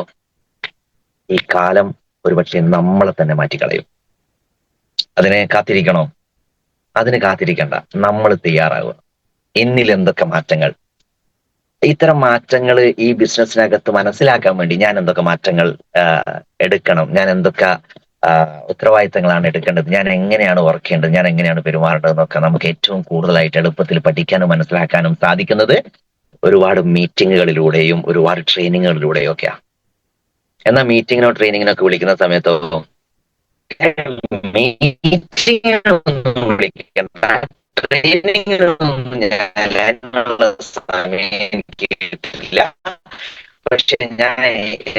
ഈ കാലം ഒരുപക്ഷെ നമ്മളെ തന്നെ മാറ്റിക്കളയും. അതിനെ കാത്തിരിക്കണോ? അതിന് കാത്തിരിക്കണ്ട. നമ്മൾ തയ്യാറാവുക. എന്നിൽ എന്തൊക്കെ മാറ്റങ്ങൾ, ഇത്തരം മാറ്റങ്ങൾ ഈ ബിസിനസ്സിനകത്ത് മനസ്സിലാക്കാൻ വേണ്ടി ഞാൻ എന്തൊക്കെ മാറ്റങ്ങൾ എടുക്കണം, ഞാൻ എന്തൊക്കെ ഉത്തരവാദിത്തങ്ങളാണ് എടുക്കേണ്ടത്, ഞാൻ എങ്ങനെയാണ് വർക്ക് ചെയ്യേണ്ടത്, ഞാൻ എങ്ങനെയാണ് പെരുമാറേണ്ടത് എന്നൊക്കെ നമുക്ക് ഏറ്റവും കൂടുതലായിട്ട് എളുപ്പത്തിൽ പഠിക്കാനും മനസ്സിലാക്കാനും സാധിക്കുന്നത് ഒരുപാട് മീറ്റിങ്ങുകളിലൂടെയും ഒരുപാട് ട്രെയിനിങ്ങുകളിലൂടെയും ഒക്കെയാണ്. എന്നാൽ മീറ്റിങ്ങിനോ ട്രെയിനിങ്ങിനോ ഒക്കെ വിളിക്കുന്ന സമയത്തോ മീറ്റിങ്ങിനൊന്നും വിളിക്കണ്ട, ട്രെയിനിങ്ങിനൊന്നും ഞാനുള്ള സമയം കിട്ടില്ല, പക്ഷെ ഞാൻ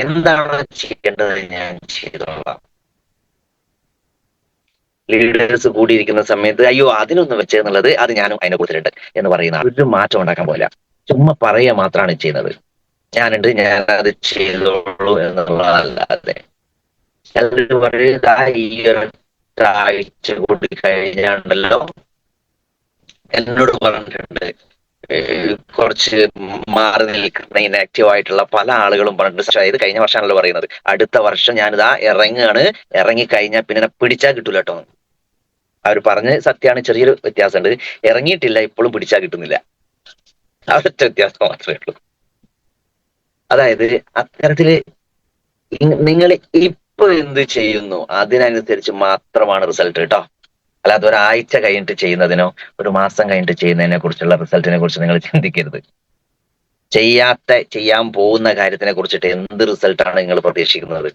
എന്താണോ ചെയ്യേണ്ടത് ഞാൻ ചെയ്തോളാം. ലീഡേഴ്സ് കൂടിയിരിക്കുന്ന സമയത്ത് അയ്യോ അതിനൊന്ന് വെച്ചെന്നുള്ളത് അത് ഞാനും അതിനെ കൊടുത്തിട്ടുണ്ട് എന്ന് പറയുന്ന ഒരു മാറ്റം ഉണ്ടാക്കാൻ പോകില്ല. ചുമ്മാ പറയുക മാത്രമാണ് ചെയ്യുന്നത്. ഞാനുണ്ട്, ഞാൻ അത് ചെയ്തോളൂ എന്നുള്ളതല്ലാതെ ചിലർ പറയുക ഈ ഒരാഴ്ച കൂടി കഴിഞ്ഞാണ്ടല്ലോ എന്നോട് പറഞ്ഞിട്ടുണ്ട്. കുറച്ച് മാറി നിൽക്കുന്ന ഇനാക്റ്റീവ് ആയിട്ടുള്ള പല ആളുകളും പറഞ്ഞിട്ടുണ്ട്, ഇത് കഴിഞ്ഞ വർഷമാണല്ലോ പറയുന്നത്, അടുത്ത വർഷം ഞാനിതാ ഇറങ്ങുകയാണ്, ഇറങ്ങിക്കഴിഞ്ഞാൽ പിന്നെ പിടിച്ചാൽ കിട്ടൂല കേട്ടോ. അവർ പറഞ്ഞ് സത്യമാണ്, ചെറിയൊരു വ്യത്യാസമുണ്ട്. ഇറങ്ങിയിട്ടില്ല, ഇപ്പോഴും പിടിച്ചാൽ കിട്ടുന്നില്ല. അവിടുത്തെ വ്യത്യാസം മാത്രമേ ഉള്ളൂ. അതായത് അത്തരത്തില് നിങ്ങൾ ഇപ്പൊ എന്ത് ചെയ്യുന്നു അതിനനുസരിച്ച് മാത്രമാണ് റിസൾട്ട് കേട്ടോ. അല്ലാതെ ഒരാഴ്ച കഴിഞ്ഞിട്ട് ചെയ്യുന്നതിനോ ഒരു മാസം കഴിഞ്ഞിട്ട് ചെയ്യുന്നതിനെ കുറിച്ചുള്ള റിസൾട്ടിനെ കുറിച്ച് നിങ്ങൾ ചിന്തിക്കരുത്. ചെയ്യാൻ പോകുന്ന കാര്യത്തിനെ കുറിച്ചിട്ട് എന്ത് റിസൾട്ടാണ് നിങ്ങൾ പ്രതീക്ഷിക്കുന്നത്?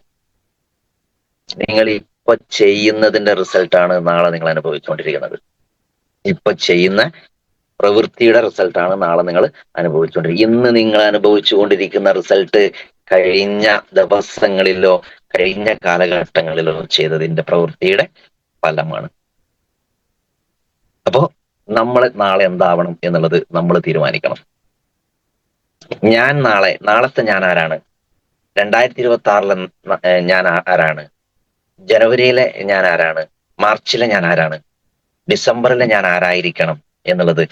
നിങ്ങൾ ഇപ്പൊ ചെയ്യുന്നതിന്റെ റിസൾട്ടാണ് നാളെ നിങ്ങൾ അനുഭവിച്ചുകൊണ്ടിരിക്കുന്നത്. ഇപ്പൊ ചെയ്യുന്ന പ്രവൃത്തിയുടെ റിസൾട്ടാണ് നാളെ നിങ്ങൾ അനുഭവിച്ചുകൊണ്ടിരിക്കുന്നത്. ഇന്ന് നിങ്ങൾ അനുഭവിച്ചുകൊണ്ടിരിക്കുന്ന റിസൾട്ട് കഴിഞ്ഞ ദിവസങ്ങളിലോ കഴിഞ്ഞ കാലഘട്ടങ്ങളിലോ ചെയ്തതിന്റെ പ്രവൃത്തിയുടെ ഫലമാണ്. അപ്പോ നമ്മൾ നാളെ എന്താവണം എന്നുള്ളത് നമ്മൾ തീരുമാനിക്കണം. നാളത്തെ ഞാൻ ആരാണ്? 2026 ഞാൻ ആരാണ്? ജനുവരിയിലെ ഞാൻ ആരാണ്? മാർച്ചിലെ ഞാൻ ആരാണ്? ഡിസംബറിലെ ഞാൻ ആരായിരിക്കണം എന്നുള്ളത്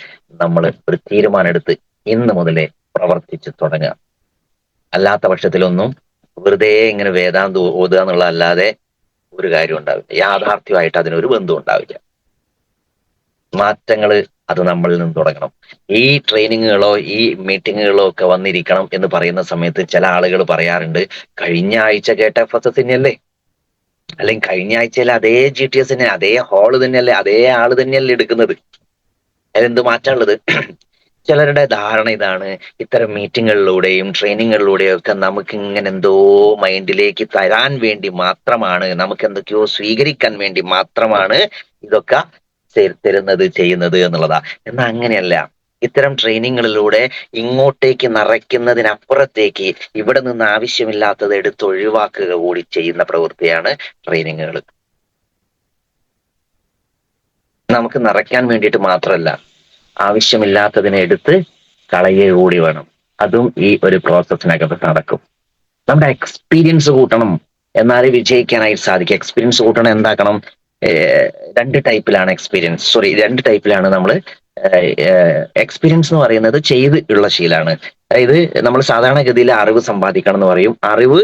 നമ്മൾ ഒരു തീരുമാനം എടുത്ത് ഇന്ന് മുതലേ പ്രവർത്തിച്ച് തുടങ്ങുക. അല്ലാത്ത പക്ഷത്തിലൊന്നും വെറുതെ ഇങ്ങനെ വേദാന്തം ഓതുക എന്നുള്ളതല്ലാതെ ഒരു കാര്യം ഉണ്ടാവില്ല. യാഥാർത്ഥ്യമായിട്ട് അതിനൊരു ബന്ധം ഉണ്ടാവില്ല. മാറ്റങ്ങൾ അത് നമ്മളിൽ നിന്ന് തുടങ്ങണം. ഈ ട്രെയിനിങ്ങുകളോ ഈ മീറ്റിങ്ങുകളോ ഒക്കെ വന്നിരിക്കണം എന്ന് പറയുന്ന സമയത്ത് ചില ആളുകൾ പറയാറുണ്ട്, കഴിഞ്ഞ ആഴ്ച കേട്ട FSS തന്നെയല്ലേ, അല്ലെങ്കിൽ കഴിഞ്ഞ ആഴ്ചയിലെ അതേ GTS തന്നെ, അതേ ഹാള് തന്നെയല്ലേ, അതേ ആള് തന്നെയല്ലേ എടുക്കുന്നത്, അതെന്ത് മാറ്റമുള്ളത്? ചിലരുടെ ധാരണ ഇതാണ്, ഇത്തരം മീറ്റിങ്ങുകളിലൂടെയും ട്രെയിനിങ്ങുകളിലൂടെയും ഒക്കെ നമുക്ക് ഇങ്ങനെ എന്തോ മൈൻഡിലേക്ക് തരാൻ വേണ്ടി മാത്രമാണ്, നമുക്ക് എന്തൊക്കെയോ സ്വീകരിക്കാൻ വേണ്ടി മാത്രമാണ് ഇതൊക്കെ തരുന്നത് ചെയ്യുന്നത് എന്നുള്ളതാ. എന്നാൽ അങ്ങനെയല്ല. ഇത്തരം ട്രെയിനിങ്ങുകളിലൂടെ ഇങ്ങോട്ടേക്ക് നിറയ്ക്കുന്നതിനപ്പുറത്തേക്ക് ഇവിടെ നിന്ന് ആവശ്യമില്ലാത്തത് എടുത്ത് ഒഴിവാക്കുക കൂടി ചെയ്യുന്ന പ്രവൃത്തിയാണ് ട്രെയിനിങ്ങുകൾ. നമുക്ക് നിറയ്ക്കാൻ വേണ്ടിയിട്ട് മാത്രമല്ല, ആവശ്യമില്ലാത്തതിനെ എടുത്ത് കളയുക കൂടി വേണം. അതും ഈ ഒരു പ്രോസസ്സിനകത്ത് നടക്കും. നമ്മുടെ എക്സ്പീരിയൻസ് കൂട്ടണം, എന്നാലേ വിജയിക്കാനായിട്ട് സാധിക്കും. എക്സ്പീരിയൻസ് കൂട്ടണം എന്താക്കണം? രണ്ട് ടൈപ്പിലാണ് നമ്മൾ എക്സ്പീരിയൻസ് എന്ന് പറയുന്നത് ചെയ്ത് ഉള്ള ശീലാണ്. അതായത് നമ്മൾ സാധാരണഗതിയിൽ അറിവ് സമ്പാദിക്കണം എന്ന് പറയും. അറിവ്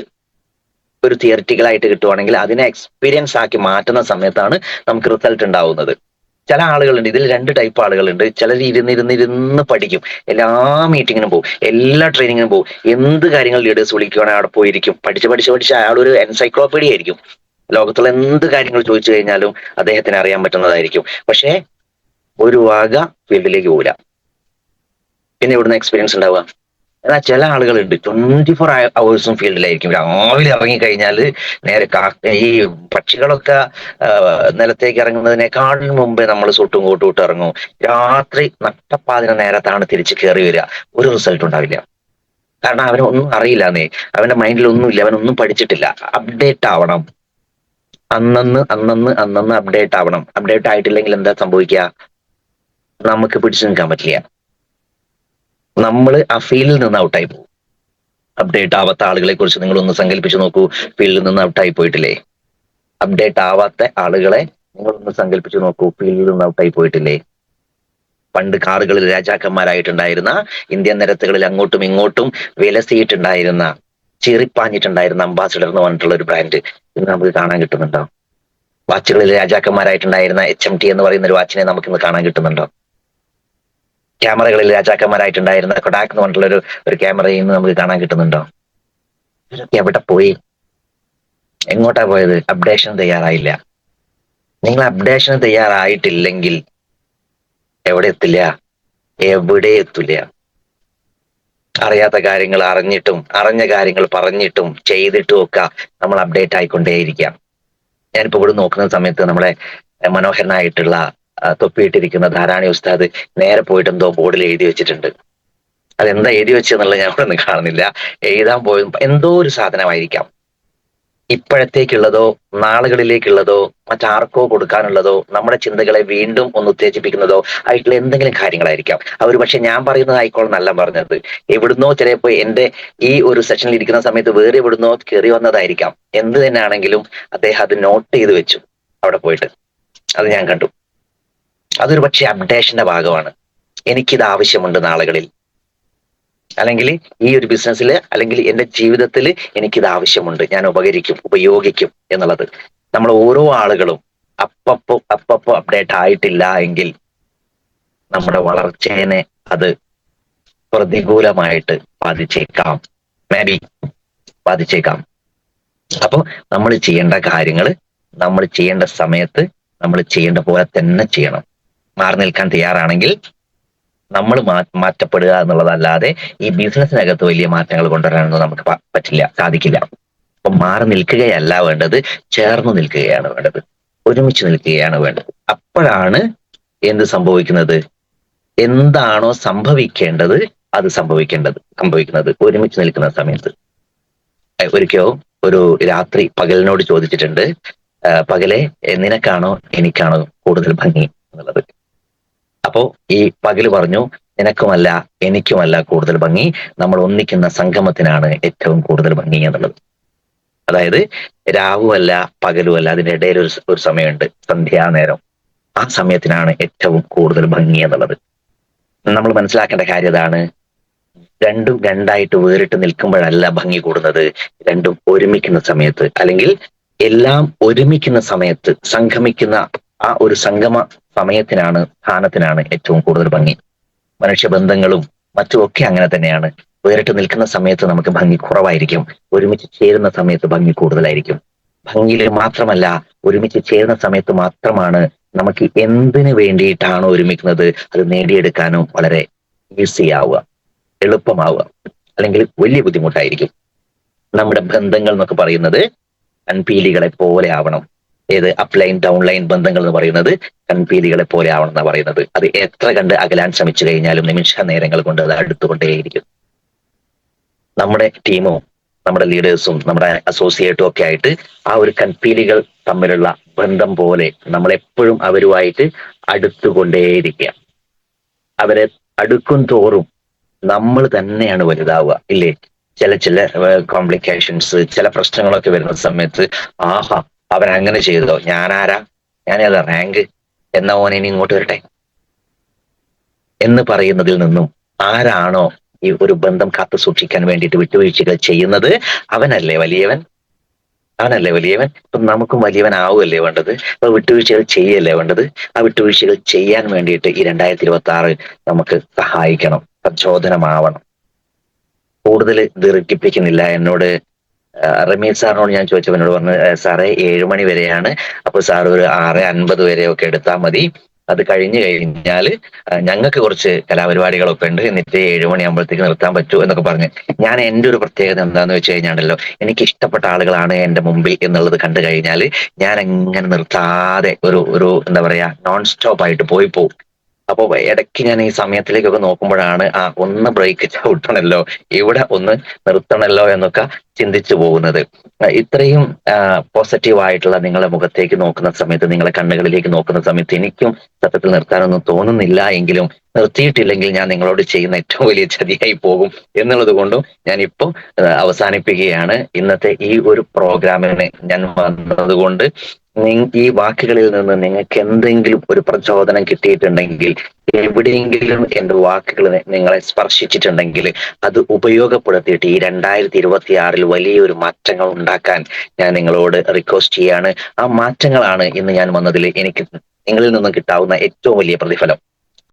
ഒരു തിയറിറ്റിക്കലായിട്ട് കിട്ടുവാണെങ്കിൽ അതിനെ എക്സ്പീരിയൻസ് ആക്കി മാറ്റുന്ന സമയത്താണ് നമുക്ക് റിസൾട്ട് ഉണ്ടാവുന്നത്. ചില ആളുകളുണ്ട്, ഇതിൽ രണ്ട് ടൈപ്പ് ആളുകളുണ്ട്. ചിലർ ഇരുന്ന് പഠിക്കും, എല്ലാ മീറ്റിങ്ങിനും പോകും, എല്ലാ ട്രെയിനിങ്ങിനും പോകും, എന്ത് കാര്യങ്ങൾ ലീഡേഴ്സ് വിളിക്കുകയാണെങ്കിൽ അവിടെ പോയിരിക്കും. പഠിച്ച് അയാൾ ഒരു എൻസൈക്ലോപീഡിയ ആയിരിക്കും. ലോകത്തുള്ള എന്ത് കാര്യങ്ങൾ ചോദിച്ചു കഴിഞ്ഞാലും അദ്ദേഹത്തിന് അറിയാൻ പറ്റുന്നതായിരിക്കും. പക്ഷേ ഒരു വക ഫീൽഡിലേക്ക് പോകില്ല. പിന്നെ ഇവിടുന്ന് എക്സ്പീരിയൻസ് ഉണ്ടാവുക. എന്നാൽ ചില ആളുകളുണ്ട് 24 hours ഫീൽഡിലായിരിക്കും. രാവിലെ ഇറങ്ങിക്കഴിഞ്ഞാൽ നേരെ ഈ പക്ഷികളൊക്കെ നിലത്തേക്ക് ഇറങ്ങുന്നതിനേക്കാളും മുമ്പേ നമ്മൾ സുട്ടും കോട്ടും ഇട്ട് ഇറങ്ങും. രാത്രി നട്ടപ്പാതിന നേരത്താണ് തിരിച്ച് കയറി വരിക. ഒരു റിസൾട്ട് ഉണ്ടാവില്ല. കാരണം അവനൊന്നും അറിയില്ലാന്നേ, അവന്റെ മൈൻഡിൽ ഒന്നുമില്ല, അവനൊന്നും പഠിച്ചിട്ടില്ല. അപ്ഡേറ്റ് ആവണം. അന്നന്ന് അപ്ഡേറ്റ് ആവണം. അപ്ഡേറ്റ് ആയിട്ടില്ലെങ്കിൽ എന്താ സംഭവിക്കുക? നമുക്ക് പിടിച്ചു നിൽക്കാൻ പറ്റില്ല. നമ്മൾ ആ ഫീൽഡിൽ നിന്ന് ഔട്ടായി പോകും. അപ്ഡേറ്റ് ആവാത്ത ആളുകളെ കുറിച്ച് നിങ്ങളൊന്ന് സങ്കല്പിച്ച് നോക്കൂ. ഫീൽഡിൽ നിന്ന് ഔട്ടായി പോയിട്ടില്ലേ? അപ്ഡേറ്റ് ആവാത്ത ആളുകളെ നിങ്ങളൊന്ന് സങ്കല്പിച്ച് നോക്കൂ. ഫീൽഡിൽ നിന്ന് ഔട്ടായി പോയിട്ടില്ലേ? പണ്ട് കാറുകളിൽ രാജാക്കന്മാരായിട്ടുണ്ടായിരുന്ന, ഇന്ത്യൻ നിരത്തുകളിൽ അങ്ങോട്ടും ഇങ്ങോട്ടും വിലസിയിട്ടുണ്ടായിരുന്ന, ചീറിപ്പാഞ്ഞിട്ടുണ്ടായിരുന്ന അംബാസിഡർ എന്ന് പറഞ്ഞിട്ടുള്ള ഒരു ബ്രാൻഡ് ഇന്ന് നമുക്ക് കാണാൻ കിട്ടുന്നുണ്ടോ? വാച്ചുകളിൽ രാജാക്കന്മാരായിട്ടുണ്ടായിരുന്ന HMT എന്ന് പറയുന്ന ഒരു വാച്ചിനെ നമുക്ക് ഇന്ന് കാണാൻ കിട്ടുന്നുണ്ടോ? ക്യാമറകളിൽ രാജാക്കന്മാരായിട്ടുണ്ടായിരുന്ന കൊഡാക്ക് എന്ന് പറഞ്ഞിട്ടുള്ള ഒരു ക്യാമറയിൽ നിന്ന് നമുക്ക് കാണാൻ കിട്ടുന്നുണ്ടോ? ഇതൊക്കെ എവിടെ പോയി? എങ്ങോട്ടാ പോയത്? അപ്ഡേഷൻ തയ്യാറായില്ല. നിങ്ങൾ അപ്ഡേഷൻ തയ്യാറായിട്ടില്ലെങ്കിൽ എവിടെ എത്തില്ല? എവിടെ എത്തില്ല. അറിയാത്ത കാര്യങ്ങൾ അറിഞ്ഞിട്ടും അറിഞ്ഞ കാര്യങ്ങൾ പറഞ്ഞിട്ടും ചെയ്തിട്ടും ഒക്കെ നമ്മൾ അപ്ഡേറ്റ് ആയിക്കൊണ്ടേയിരിക്കാം. ഞാനിപ്പോ ഇവിടെ നോക്കുന്ന സമയത്ത് നമ്മുടെ മനോഹരനായിട്ടുള്ള തൊപ്പിയിട്ടിരിക്കുന്ന ധാരാണി ഉസ്താദ് നേരെ പോയിട്ട് എന്തോ ബോർഡിൽ എഴുതി വെച്ചിട്ടുണ്ട്. അതെന്താ എഴുതി വെച്ചെന്നുള്ളത് ഞാൻ ഇവിടെ നിന്ന് കാണുന്നില്ല. എഴുതാൻ പോയതും എന്തോ ഒരു സാധനമായിരിക്കാം. ഇപ്പോഴത്തേക്കുള്ളതോ നാളുകളിലേക്കുള്ളതോ മറ്റാർക്കോ കൊടുക്കാനുള്ളതോ നമ്മുടെ ചിന്തകളെ വീണ്ടും ഒന്ന് ഉത്തേജിപ്പിക്കുന്നതോ ആയിട്ടുള്ള എന്തെങ്കിലും കാര്യങ്ങളായിരിക്കാം. അവർ പക്ഷെ ഞാൻ പറയുന്നത് ആയിക്കോളെന്നല്ല പറഞ്ഞത്. എവിടുന്നോ ചിലപ്പോ എന്റെ ഈ ഒരു സെഷനിൽ ഇരിക്കുന്ന സമയത്ത് വേറെ എവിടുന്നോ കയറി വന്നതായിരിക്കാം. എന്ത് തന്നെ ആണെങ്കിലും അദ്ദേഹം അത് നോട്ട് ചെയ്ത് വെച്ചു അവിടെ പോയിട്ട്. അത് ഞാൻ കണ്ടു. അതൊരു പക്ഷെ അപ്ഡേഷന്റെ ഭാഗമാണ്. എനിക്കിത് ആവശ്യമുണ്ട് നാളുകളിൽ, അല്ലെങ്കിൽ ഈ ഒരു ബിസിനസ്സിൽ, അല്ലെങ്കിൽ എന്റെ ജീവിതത്തിൽ എനിക്കിത് ആവശ്യമുണ്ട്, ഞാൻ ഉപയോഗിക്കും എന്നുള്ളത്. നമ്മൾ ഓരോ ആളുകളും അപ്പപ്പോ അപ്ഡേറ്റ് ആയിട്ടില്ല എങ്കിൽ നമ്മുടെ വളർച്ചേനെ അത് പ്രതികൂലമായിട്ട് ബാധിച്ചേക്കാം. അപ്പൊ നമ്മൾ ചെയ്യേണ്ട കാര്യങ്ങൾ നമ്മൾ ചെയ്യേണ്ട സമയത്ത് നമ്മൾ ചെയ്യേണ്ട പോലെ തന്നെ ചെയ്യണം. മാറി നിൽക്കാൻ തയ്യാറാണെങ്കിൽ നമ്മൾ മാറ്റപ്പെടുക എന്നുള്ളതല്ലാതെ ഈ ബിസിനസ്സിനകത്ത് വലിയ മാറ്റങ്ങൾ കൊണ്ടുവരാനൊന്നും നമുക്ക് പറ്റില്ല, സാധിക്കില്ല. അപ്പൊ മാറി നിൽക്കുകയല്ല വേണ്ടത്, ചേർന്ന് നിൽക്കുകയാണ് വേണ്ടത്, ഒരുമിച്ച് നിൽക്കുകയാണ് വേണ്ടത്. അപ്പോഴാണ് എന്ത് സംഭവിക്കുന്നത്? എന്താണോ സംഭവിക്കേണ്ടത് അത് സംഭവിക്കുന്നത് ഒരുമിച്ച് നിൽക്കുന്ന സമയത്ത്. ഒരിക്കലോ ഒരു രാത്രി പകലിനോട് ചോദിച്ചിട്ടുണ്ട്, പകലെ നിനക്കാണോ എനിക്കാണോ കൂടുതൽ ഭംഗി എന്നുള്ളത്. അപ്പോ ഈ പകല് പറഞ്ഞു, നിനക്കുമല്ല എനിക്കുമല്ല കൂടുതൽ ഭംഗി, നമ്മൾ ഒന്നിക്കുന്ന സംഗമത്തിനാണ് ഏറ്റവും കൂടുതൽ ഭംഗി എന്നുള്ളത്. അതായത് രാവുമല്ല പകലുമല്ല, അതിന്റെ ഇടയിൽ ഒരു സമയമുണ്ട്, സന്ധ്യാനേരം. ആ സമയത്തിനാണ് ഏറ്റവും കൂടുതൽ ഭംഗി എന്നുള്ളത്. നമ്മൾ മനസ്സിലാക്കേണ്ട കാര്യം ഇതാണ്, രണ്ടും രണ്ടായിട്ട് വേറിട്ട് നിൽക്കുമ്പോഴല്ല ഭംഗി കൂടുന്നത്, രണ്ടും ഒരുമിക്കുന്ന സമയത്ത്, അല്ലെങ്കിൽ എല്ലാം ഒരുമിക്കുന്ന സമയത്ത്, സംഗമിക്കുന്ന ആ ഒരു സംഗമ സമയത്തിനാണ്, സ്ഥാനത്തിനാണ് ഏറ്റവും കൂടുതൽ ഭംഗി. മനുഷ്യബന്ധങ്ങളും മറ്റുമൊക്കെ അങ്ങനെ തന്നെയാണ്. വേറിട്ട് നിൽക്കുന്ന സമയത്ത് നമുക്ക് ഭംഗി കുറവായിരിക്കും, ഒരുമിച്ച് ചേരുന്ന സമയത്ത് ഭംഗി കൂടുതലായിരിക്കും. ഭംഗിയിൽ മാത്രമല്ല, ഒരുമിച്ച് ചേരുന്ന സമയത്ത് മാത്രമാണ് നമുക്ക് എന്തിനു വേണ്ടിയിട്ടാണോ ഒരുമിക്കുന്നത് അത് നേടിയെടുക്കാനും വളരെ ഈസി ആവുക, എളുപ്പമാവുക. അല്ലെങ്കിൽ വലിയ ബുദ്ധിമുട്ടായിരിക്കും. നമ്മുടെ ബന്ധങ്ങൾ എന്നൊക്കെ പറയുന്നത് കൺപീലികളെ പോലെ ആവണം. ഏത് അപ്ലൈൻ ഡൗൺലൈൻ ബന്ധങ്ങൾ എന്ന് പറയുന്നത് കൺപീലികളെ പോലെ ആവണം എന്നാണ് പറയുന്നത്. അത് എത്ര കണ്ട് അകലാൻ ശ്രമിച്ചു കഴിഞ്ഞാലും നിമിഷ നേരങ്ങൾ കൊണ്ട് അത് അടുത്തുകൊണ്ടേയിരിക്കും. നമ്മുടെ ടീമും നമ്മുടെ ലീഡേഴ്സും നമ്മുടെ അസോസിയേറ്റും ഒക്കെ ആയിട്ട് ആ ഒരു കൺപീലികൾ തമ്മിലുള്ള ബന്ധം പോലെ നമ്മളെപ്പോഴും അവരുമായിട്ട് അടുത്തുകൊണ്ടേയിരിക്കുക. അവരെ അടുക്കും തോറും നമ്മൾ തന്നെയാണ് വലുതാവുക, ഇല്ലേ? ചില കോംപ്ലിക്കേഷൻസ്, ചില പ്രശ്നങ്ങളൊക്കെ വരുന്ന സമയത്ത്, ആഹാ അവൻ അങ്ങനെ ചെയ്തോ, ഞാനാരാ, ഞാനേതാ റാങ്ക്, എന്നാ ഓൻ ഇനി ഇങ്ങോട്ട് വരട്ടെ എന്ന് പറയുന്നതിൽ നിന്നും ആരാണോ ഈ ഒരു ബന്ധം കാത്തു സൂക്ഷിക്കാൻ വേണ്ടിയിട്ട് വിട്ടുവീഴ്ചകൾ ചെയ്യുന്നത് അവനല്ലേ വലിയവൻ. ഇപ്പൊ നമുക്കും വലിയവൻ ആവുകയല്ലേ വേണ്ടത്. അപ്പൊ വിട്ടുവീഴ്ചകൾ ചെയ്യല്ലേ വേണ്ടത്. ആ വിട്ടുവീഴ്ചകൾ ചെയ്യാൻ വേണ്ടിയിട്ട് ഈ 2026 നമുക്ക് സഹായിക്കണം, പ്രചോദനമാവണം. കൂടുതൽ ദീർഘിപ്പിക്കുന്നില്ല. എന്നോട് റമീസ് സാറിനോട് ഞാൻ ചോദിച്ചപ്പോൾ എന്നോട് പറഞ്ഞു, സാറേ 7 മണി വരെയാണ്, അപ്പൊ സാർ ഒരു 6:50 വരെയൊക്കെ എടുത്താൽ മതി, അത് കഴിഞ്ഞു കഴിഞ്ഞാൽ ഞങ്ങൾക്ക് കുറച്ച് കലാപരിപാടികളൊക്കെ ഉണ്ട്, എന്നിട്ട് 7 മണിയാകുമ്പോഴത്തേക്ക് നിർത്താൻ പറ്റൂ എന്നൊക്കെ പറഞ്ഞ്. ഞാൻ എൻ്റെ ഒരു പ്രത്യേകത എന്താന്ന് വെച്ച് കഴിഞ്ഞാണല്ലോ, എനിക്ക് ഇഷ്ടപ്പെട്ട ആളുകളാണ് എൻ്റെ മുമ്പിൽ എന്നുള്ളത് കണ്ടു കഴിഞ്ഞാൽ ഞാൻ എങ്ങനെ നിർത്താതെ ഒരു എന്താ പറയാ നോൺ സ്റ്റോപ്പ് ആയിട്ട് പോകും. അപ്പൊ ഇടയ്ക്ക് ഞാൻ ഈ സമയത്തിലേക്കൊക്കെ നോക്കുമ്പോഴാണ് ഒന്ന് ബ്രേക്ക് ചവിട്ടണല്ലോ, ഇവിടെ ഒന്ന് നിർത്തണല്ലോ എന്നൊക്കെ ചിന്തിച്ചു പോകുന്നത്. ഇത്രയും പോസിറ്റീവ് ആയിട്ടുള്ള നിങ്ങളെ മുഖത്തേക്ക് നോക്കുന്ന സമയത്ത്, നിങ്ങളെ കണ്ണുകളിലേക്ക് നോക്കുന്ന സമയത്ത് എനിക്കും സത്യത്തിൽ നിർത്താനൊന്നും തോന്നുന്നില്ല. എങ്കിലും നിർത്തിയിട്ടില്ലെങ്കിൽ ഞാൻ നിങ്ങളോട് ചെയ്യുന്ന ഏറ്റവും വലിയ ചതിയായി പോകും എന്നുള്ളത് കൊണ്ടും ഞാൻ ഇപ്പോൾ അവസാനിപ്പിക്കുകയാണ്. ഇന്നത്തെ ഈ ഒരു പ്രോഗ്രാമിന് ഞാൻ വന്നതുകൊണ്ട് ഈ വാക്കുകളിൽ നിന്ന് നിങ്ങൾക്ക് എന്തെങ്കിലും ഒരു പ്രചോദനം കിട്ടിയിട്ടുണ്ടെങ്കിൽ, എവിടെയെങ്കിലും എന്റെ വാക്കുകൾ നിങ്ങളെ സ്പർശിച്ചിട്ടുണ്ടെങ്കിൽ അത് ഉപയോഗപ്പെടുത്തിയിട്ട് ഈ 2026 വലിയൊരു മാറ്റങ്ങൾ ഉണ്ടാക്കാൻ ഞാൻ നിങ്ങളോട് റിക്വസ്റ്റ് ചെയ്യാണ്. ആ മാറ്റങ്ങളാണ് ഇന്ന് ഞാൻ വന്നതിൽ എനിക്ക് നിങ്ങളിൽ നിന്നും കിട്ടാവുന്ന ഏറ്റവും വലിയ പ്രതിഫലം.